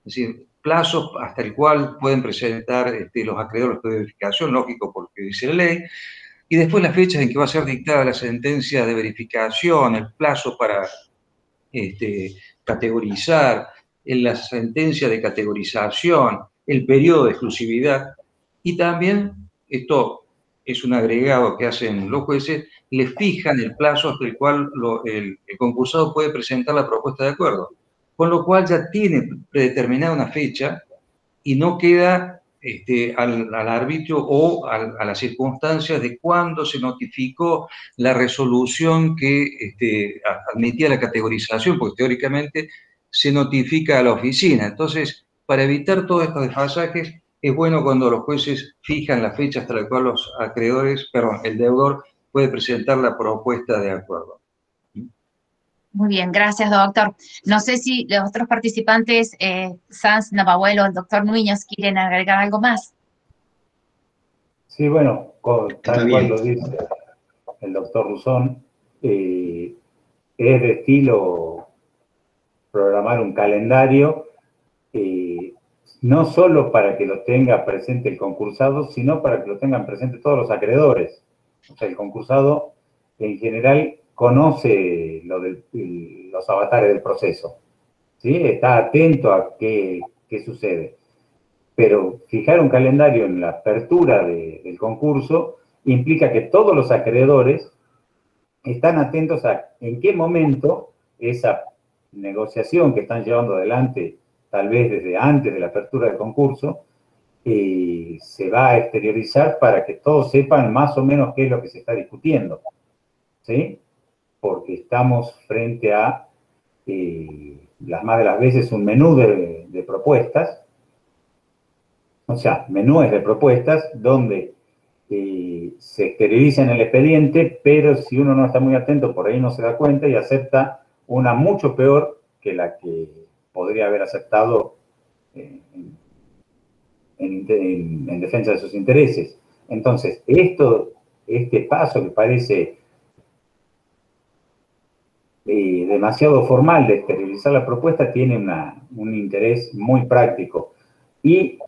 Speaker 5: es decir, plazos hasta el cual pueden presentar los acreedores de verificación, lógico porque dice la ley, y después las fechas en que va a ser dictada la sentencia de verificación, el plazo para categorizar, en la sentencia de categorización, el periodo de exclusividad, y también, esto es un agregado que hacen los jueces, le fijan el plazo hasta el cual el concursado puede presentar la propuesta de acuerdo, con lo cual ya tiene predeterminada una fecha y no queda al arbitrio o a las circunstancias de cuándo se notificó la resolución que admitía la categorización, porque teóricamente se notifica a la oficina. Entonces, para evitar todos estos desfasajes, es bueno cuando los jueces fijan la fecha hasta la cual los acreedores, perdón, el deudor puede presentar la propuesta de acuerdo.
Speaker 1: Muy bien, gracias, doctor. No sé si los otros participantes, Sanz, Navabuelo, el doctor Núñez, quieren agregar algo más.
Speaker 4: Sí, bueno, tal cual lo dice el doctor Rousson, es de estilo programar un calendario, no solo para que lo tenga presente el concursado, sino para que lo tengan presente todos los acreedores. O sea, el concursado en general conoce los avatares del proceso, ¿sí? Está atento a qué sucede. Pero fijar un calendario en la apertura del concurso implica que todos los acreedores están atentos a en qué momento esa negociación que están llevando adelante, tal vez desde antes de la apertura del concurso, se va a exteriorizar para que todos sepan más o menos qué es lo que se está discutiendo, ¿sí? Porque estamos frente a, las más de las veces, un menú de propuestas, o sea, menúes de propuestas donde se exterioriza en el expediente, pero si uno no está muy atento, por ahí no se da cuenta y acepta una mucho peor que la que podría haber aceptado en defensa de sus intereses. Entonces, este paso que parece demasiado formal de exteriorizar la propuesta tiene un interés muy práctico y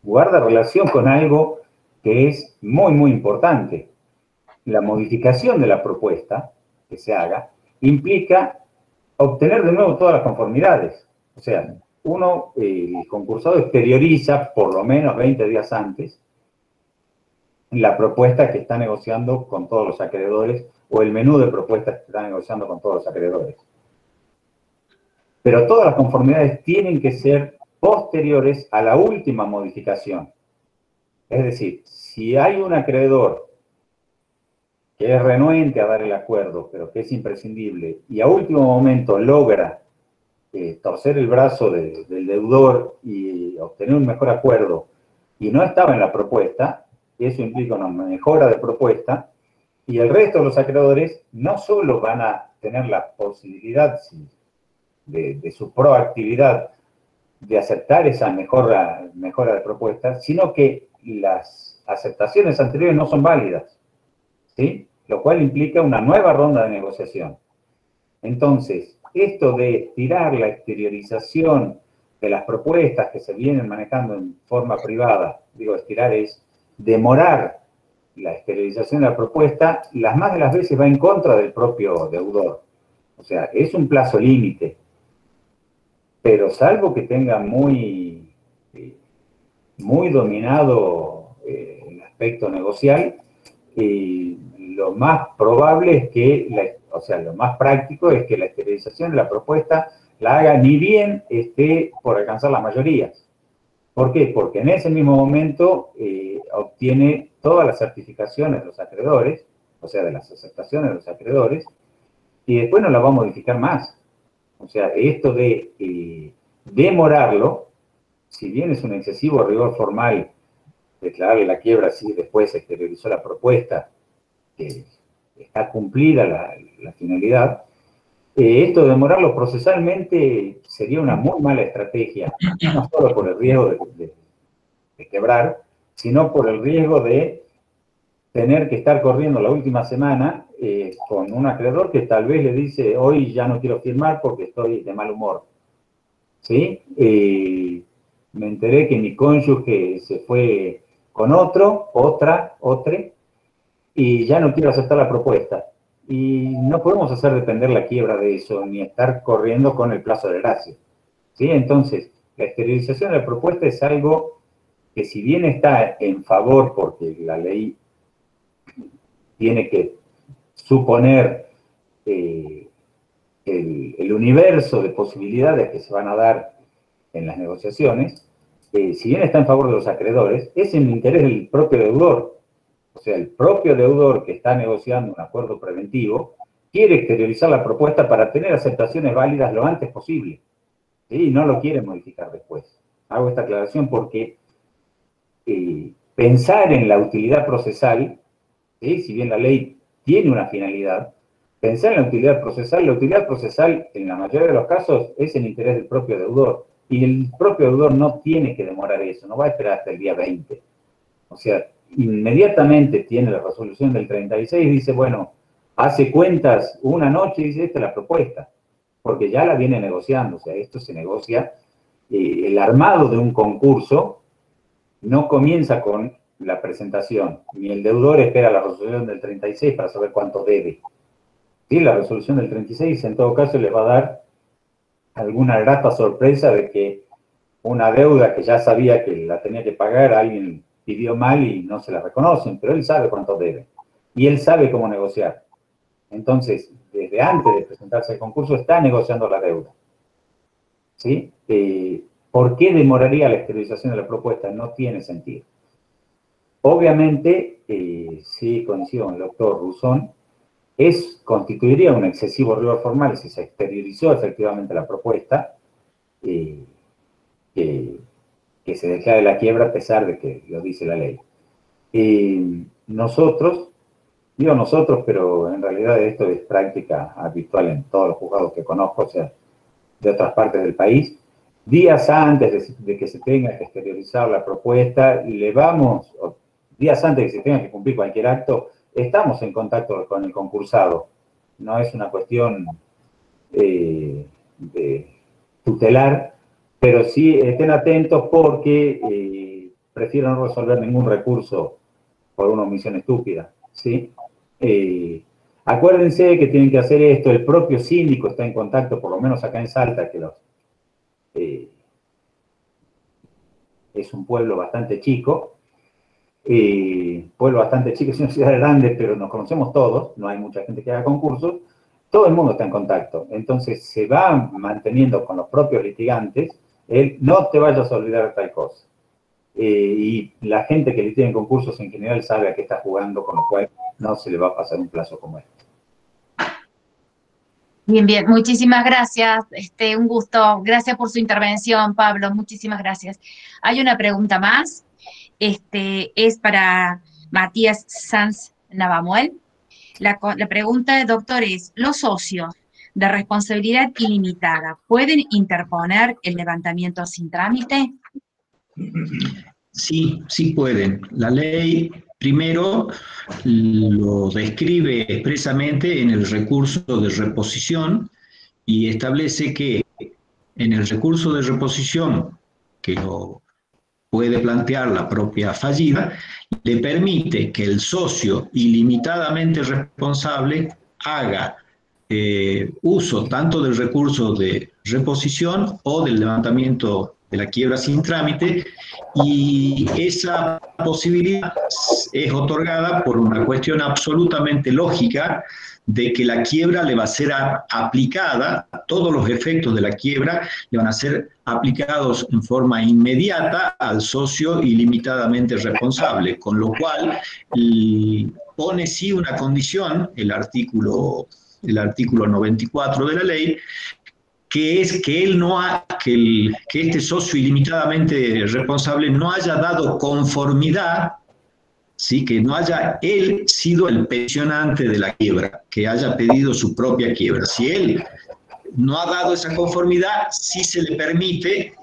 Speaker 4: guarda relación con algo que es muy, muy importante. La modificación de la propuesta que se haga implica obtener de nuevo todas las conformidades. O sea, el concursado exterioriza por lo menos 20 días antes la propuesta que está negociando con todos los acreedores o el menú de propuestas que está negociando con todos los acreedores. Pero todas las conformidades tienen que ser posteriores a la última modificación. Es decir, si hay un acreedor que es renuente a dar el acuerdo, pero que es imprescindible, y a último momento logra torcer el brazo del deudor y obtener un mejor acuerdo, y no estaba en la propuesta, eso implica una mejora de propuesta, y el resto de los acreedores no solo van a tener la posibilidad de su proactividad de aceptar esa mejora de propuesta, sino que las aceptaciones anteriores no son válidas, ¿sí? Lo cual implica una nueva ronda de negociación. Entonces, esto de estirar la exteriorización de las propuestas que se vienen manejando en forma privada, digo, estirar es demorar la exteriorización de la propuesta, las más de las veces va en contra del propio deudor. O sea, es un plazo límite, pero salvo que tenga muy dominado el aspecto negocial, lo más probable es que, lo más práctico es que la exteriorización de la propuesta la haga ni bien esté por alcanzar las mayorías. ¿Por qué? Porque en ese mismo momento obtiene todas las certificaciones de los acreedores, o sea, de las aceptaciones de los acreedores, y después no la va a modificar más. O sea, esto de demorarlo, si bien es un excesivo rigor formal declararle la quiebra si después se exteriorizó la propuesta, que está cumplida la finalidad, esto de demorarlo procesalmente sería una muy mala estrategia, no solo por el riesgo de quebrar, sino por el riesgo de tener que estar corriendo la última semana con un acreedor que tal vez le dice, hoy ya no quiero firmar porque estoy de mal humor. ¿Sí? Me enteré que mi cónyuge se fue con otra, y ya no quiero aceptar la propuesta. Y no podemos hacer depender la quiebra de eso, ni estar corriendo con el plazo de gracia. ¿Sí? Entonces, la esterilización de la propuesta es algo que, si bien está en favor, porque la ley tiene que suponer el universo de posibilidades que se van a dar en las negociaciones, si bien está en favor de los acreedores, es en interés del propio deudor. O sea, el propio deudor que está negociando un acuerdo preventivo quiere exteriorizar la propuesta para tener aceptaciones válidas lo antes posible. ¿Sí? Y no lo quiere modificar después. Hago esta aclaración porque pensar en la utilidad procesal, ¿sí? Si bien la ley tiene una finalidad, pensar en la utilidad procesal en la mayoría de los casos es en interés del propio deudor. Y el propio deudor no tiene que demorar eso, no va a esperar hasta el día 20. O sea, inmediatamente tiene la resolución del 36 y dice, bueno, hace cuentas una noche y dice, esta es la propuesta, porque ya la viene negociando. O sea, esto se negocia. El armado de un concurso no comienza con la presentación, ni el deudor espera la resolución del 36 para saber cuánto debe. ¿Sí? La resolución del 36 en todo caso le va a dar alguna grata sorpresa de que una deuda que ya sabía que la tenía que pagar, alguien pidió mal y no se la reconocen, pero él sabe cuánto debe. Y él sabe cómo negociar. Entonces, desde antes de presentarse al concurso, está negociando la deuda. ¿Sí? ¿Por qué demoraría la exteriorización de la propuesta? No tiene sentido. Obviamente, sí coincido con el doctor Ruzón, constituiría un excesivo rigor formal si se exteriorizó efectivamente la propuesta, que se declare la quiebra a pesar de que lo dice la ley. Nosotros, digo nosotros, pero en realidad esto es práctica habitual en todos los juzgados que conozco, o sea, de otras partes del país, días antes de que se tenga que exteriorizar la propuesta, días antes de que se tenga que cumplir cualquier acto, estamos en contacto con el concursado. No es una cuestión de tutelar, pero sí estén atentos porque prefiero no resolver ningún recurso por una omisión estúpida, ¿sí? Acuérdense que tienen que hacer esto, el propio síndico está en contacto, por lo menos acá en Salta, que es un pueblo bastante chico, es una ciudad grande, pero nos conocemos todos, no hay mucha gente que haga concursos, todo el mundo está en contacto, entonces se va manteniendo con los propios litigantes, no te vayas a olvidar de tal cosa. Y la gente que litiga en concursos en general sabe a qué está jugando, con lo cual no se le va a pasar un plazo como este.
Speaker 1: Bien, bien, muchísimas gracias, un gusto. Gracias por su intervención, Pablo, muchísimas gracias. Hay una pregunta más, es para Matías Sanz Navamuel. La pregunta, doctor, es, ¿los socios de responsabilidad ilimitada pueden interponer el levantamiento sin trámite?
Speaker 3: Sí, sí pueden. La ley primero lo describe expresamente en el recurso de reposición y establece que en el recurso de reposición que lo puede plantear la propia fallida, le permite que el socio ilimitadamente responsable haga uso tanto del recurso de reposición o del levantamiento de la quiebra sin trámite, y esa posibilidad es otorgada por una cuestión absolutamente lógica de que la quiebra le va a ser aplicada, todos los efectos de la quiebra le van a ser aplicados en forma inmediata al socio ilimitadamente responsable, con lo cual pone sí una condición, el artículo 94 de la ley, que es que que este socio ilimitadamente responsable no haya dado conformidad, ¿sí? Que no haya él sido el peticionante de la quiebra, que haya pedido su propia quiebra. Si él no ha dado esa conformidad, sí se le permite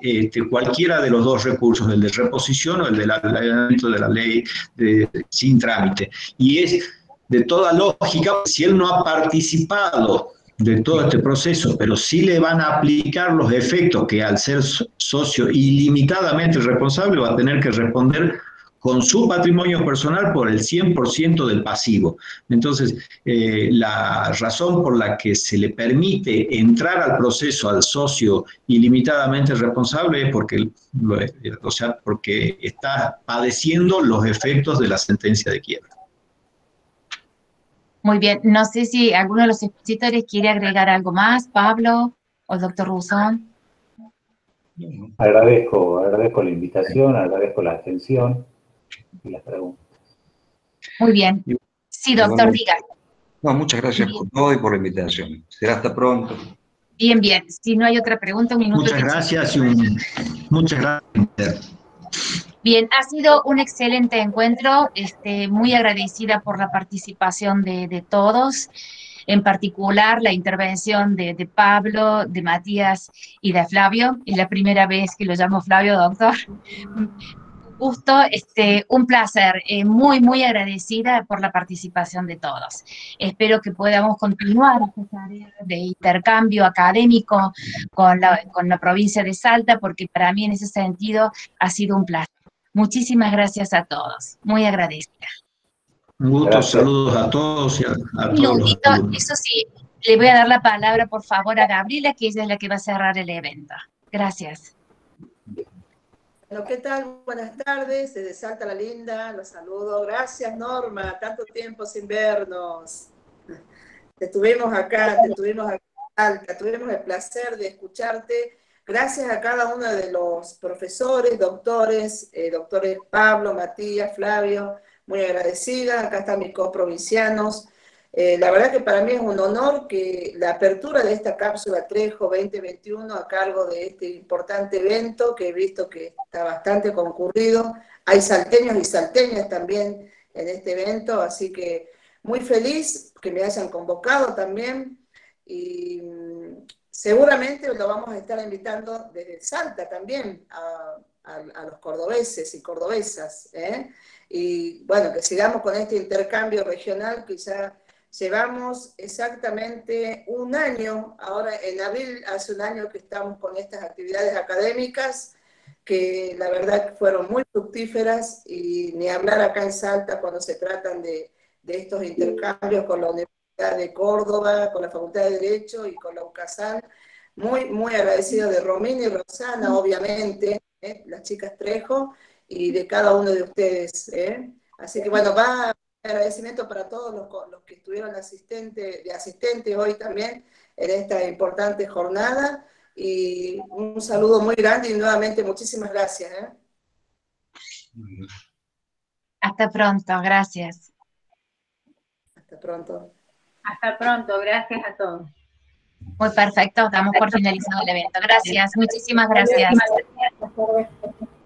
Speaker 3: cualquiera de los dos recursos, el de reposición o el del adelanto de la ley sin trámite. Y es de toda lógica, si él no ha participado de todo este proceso, pero sí le van a aplicar los efectos que al ser socio ilimitadamente responsable va a tener que responder con su patrimonio personal por el 100% del pasivo. Entonces, la razón por la que se le permite entrar al proceso al socio ilimitadamente responsable es porque está padeciendo los efectos de la sentencia de quiebra.
Speaker 1: Muy bien, no sé si alguno de los expositores quiere agregar algo más, Pablo o el doctor Ruzón.
Speaker 4: Agradezco la invitación, agradezco la atención y las preguntas.
Speaker 1: Muy bien. Sí, doctor, diga.
Speaker 5: No, muchas gracias por todo y por la invitación. Será hasta pronto.
Speaker 1: Bien, bien. Si no hay otra pregunta, un minuto.
Speaker 3: Muchas gracias muchas gracias.
Speaker 1: Bien, ha sido un excelente encuentro, muy agradecida por la participación de todos, en particular la intervención de Pablo, de Matías y de Flavio. Es la primera vez que lo llamo Flavio, doctor. Un gusto, un placer, muy, muy agradecida por la participación de todos. Espero que podamos continuar esta tarea de intercambio académico con la provincia de Salta, porque para mí en ese sentido ha sido un placer. Muchísimas gracias a todos, muy agradecida.
Speaker 3: Un gusto, gracias. Saludos a todos y a todos los alumnos.
Speaker 1: Eso sí, le voy a dar la palabra, por favor, a Gabriela, que ella es la que va a cerrar el evento. Gracias.
Speaker 6: Bueno, ¿qué tal? Buenas tardes, desde Salta la Linda, los saludo. Gracias, Norma, tanto tiempo sin vernos. Te tuvimos acá, Salta, tuvimos el placer de escucharte Gracias a cada uno de los profesores, doctores Pablo, Matías, Flavio, muy agradecida. Acá están mis coprovincianos. La verdad que para mí es un honor que la apertura de esta cápsula Trejo 2021 a cargo de este importante evento, que he visto que está bastante concurrido. Hay salteños y salteñas también en este evento, así que muy feliz que me hayan convocado también. Y seguramente lo vamos a estar invitando desde Salta también a los cordobeses y cordobesas, ¿eh? Y bueno, que sigamos con este intercambio regional que ya llevamos exactamente un año, ahora en abril hace un año que estamos con estas actividades académicas, que la verdad fueron muy fructíferas, y ni hablar acá en Salta cuando se tratan de estos intercambios con la Universidad de Córdoba, con la Facultad de Derecho y con la UCASAL. Muy, muy agradecido de Romina y Rosana, obviamente, las chicas Trejo, y de cada uno de ustedes. Así que bueno, va agradecimiento para todos los que estuvieron de asistentes hoy también en esta importante jornada, y un saludo muy grande y nuevamente muchísimas gracias.
Speaker 1: Hasta pronto, gracias.
Speaker 6: Hasta pronto.
Speaker 2: Hasta pronto, gracias a todos.
Speaker 1: Muy perfecto, damos por finalizado el evento. Gracias, muchísimas gracias.
Speaker 2: Muchísimas gracias.